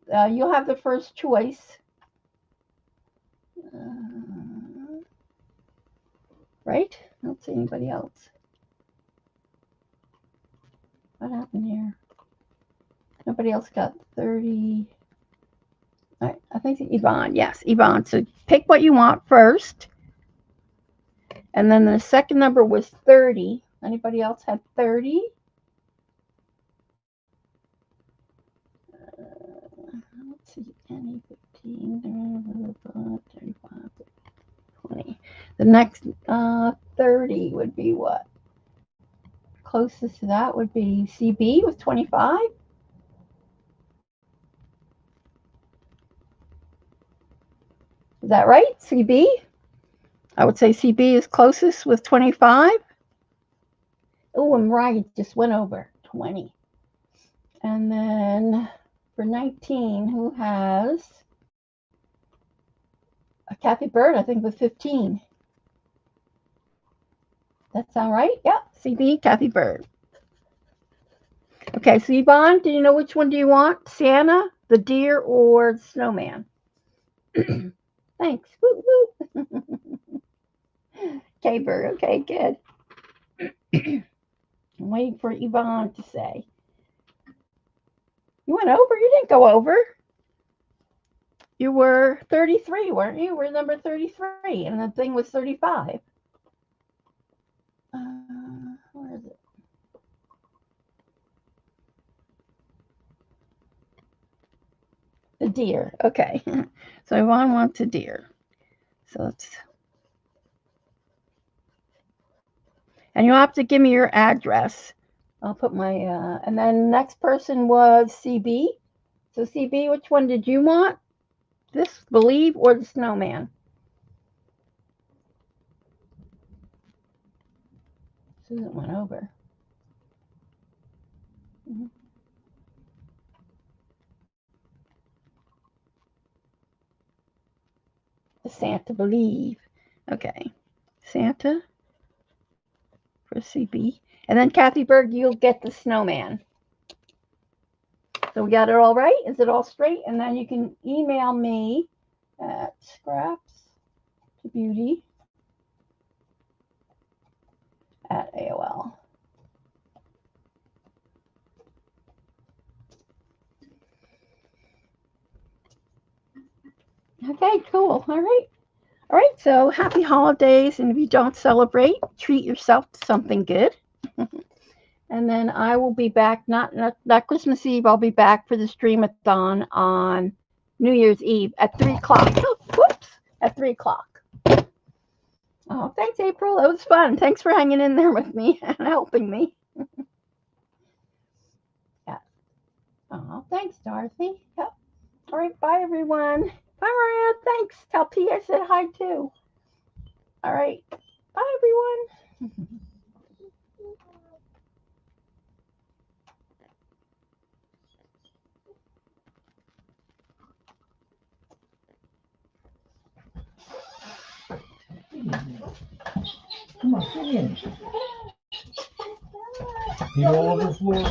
you'll have the first choice. Right? I don't see anybody else. What happened here? Nobody else got 30. All right, I think Yvonne. Yes, Yvonne. So pick what you want first. And then the second number was 30. Anybody else had 30? Let's see. Any 15, 35, 20. The next 30 would be what? Closest to that would be CB with 25. Is that right? CB? I would say CB is closest with 25. Oh, and Mariah just went over 20. And then for 19, who has Kathy Burt, I think, with 15. That sound right? Yep. CB, Kathy Burt. Okay, so Yvonne, do you know which one do you want? Santa, the deer, or the snowman? Thanks. Woo, woo. Okay, Bert. Okay, good. I'm waiting for Yvonne to say. You went over? You didn't go over. You were 33, weren't you? You were number 33, and the thing was 35. Where is it? The deer. Okay. So Yvonne wants a deer. So let's. And you'll have to give me your address. I'll put my. And then next person was CB. So CB, which one did you want? This Believe or the snowman? Susan went over. Mm-hmm. The Santa Believe. Okay. Santa for CB. And then Kathy Berg, you'll get the snowman. So we got it all right? Is it all straight? And then you can email me at scrapstobeauty at AOL. Okay, cool. All right. All right. So happy holidays. And if you don't celebrate, treat yourself to something good. And then I will be back, not Christmas Eve, I'll be back for the streamathon on New Year's Eve at 3 o'clock. Oh, whoops, at 3 o'clock. Oh, thanks, April. That was fun. Thanks for hanging in there with me and helping me. Yeah. Oh, thanks, Dorothy. Yep. All right, bye, everyone. Bye, Maria. Thanks. Tell P I said hi, too. All right. Bye, everyone. Come on, sit in. You know all this work?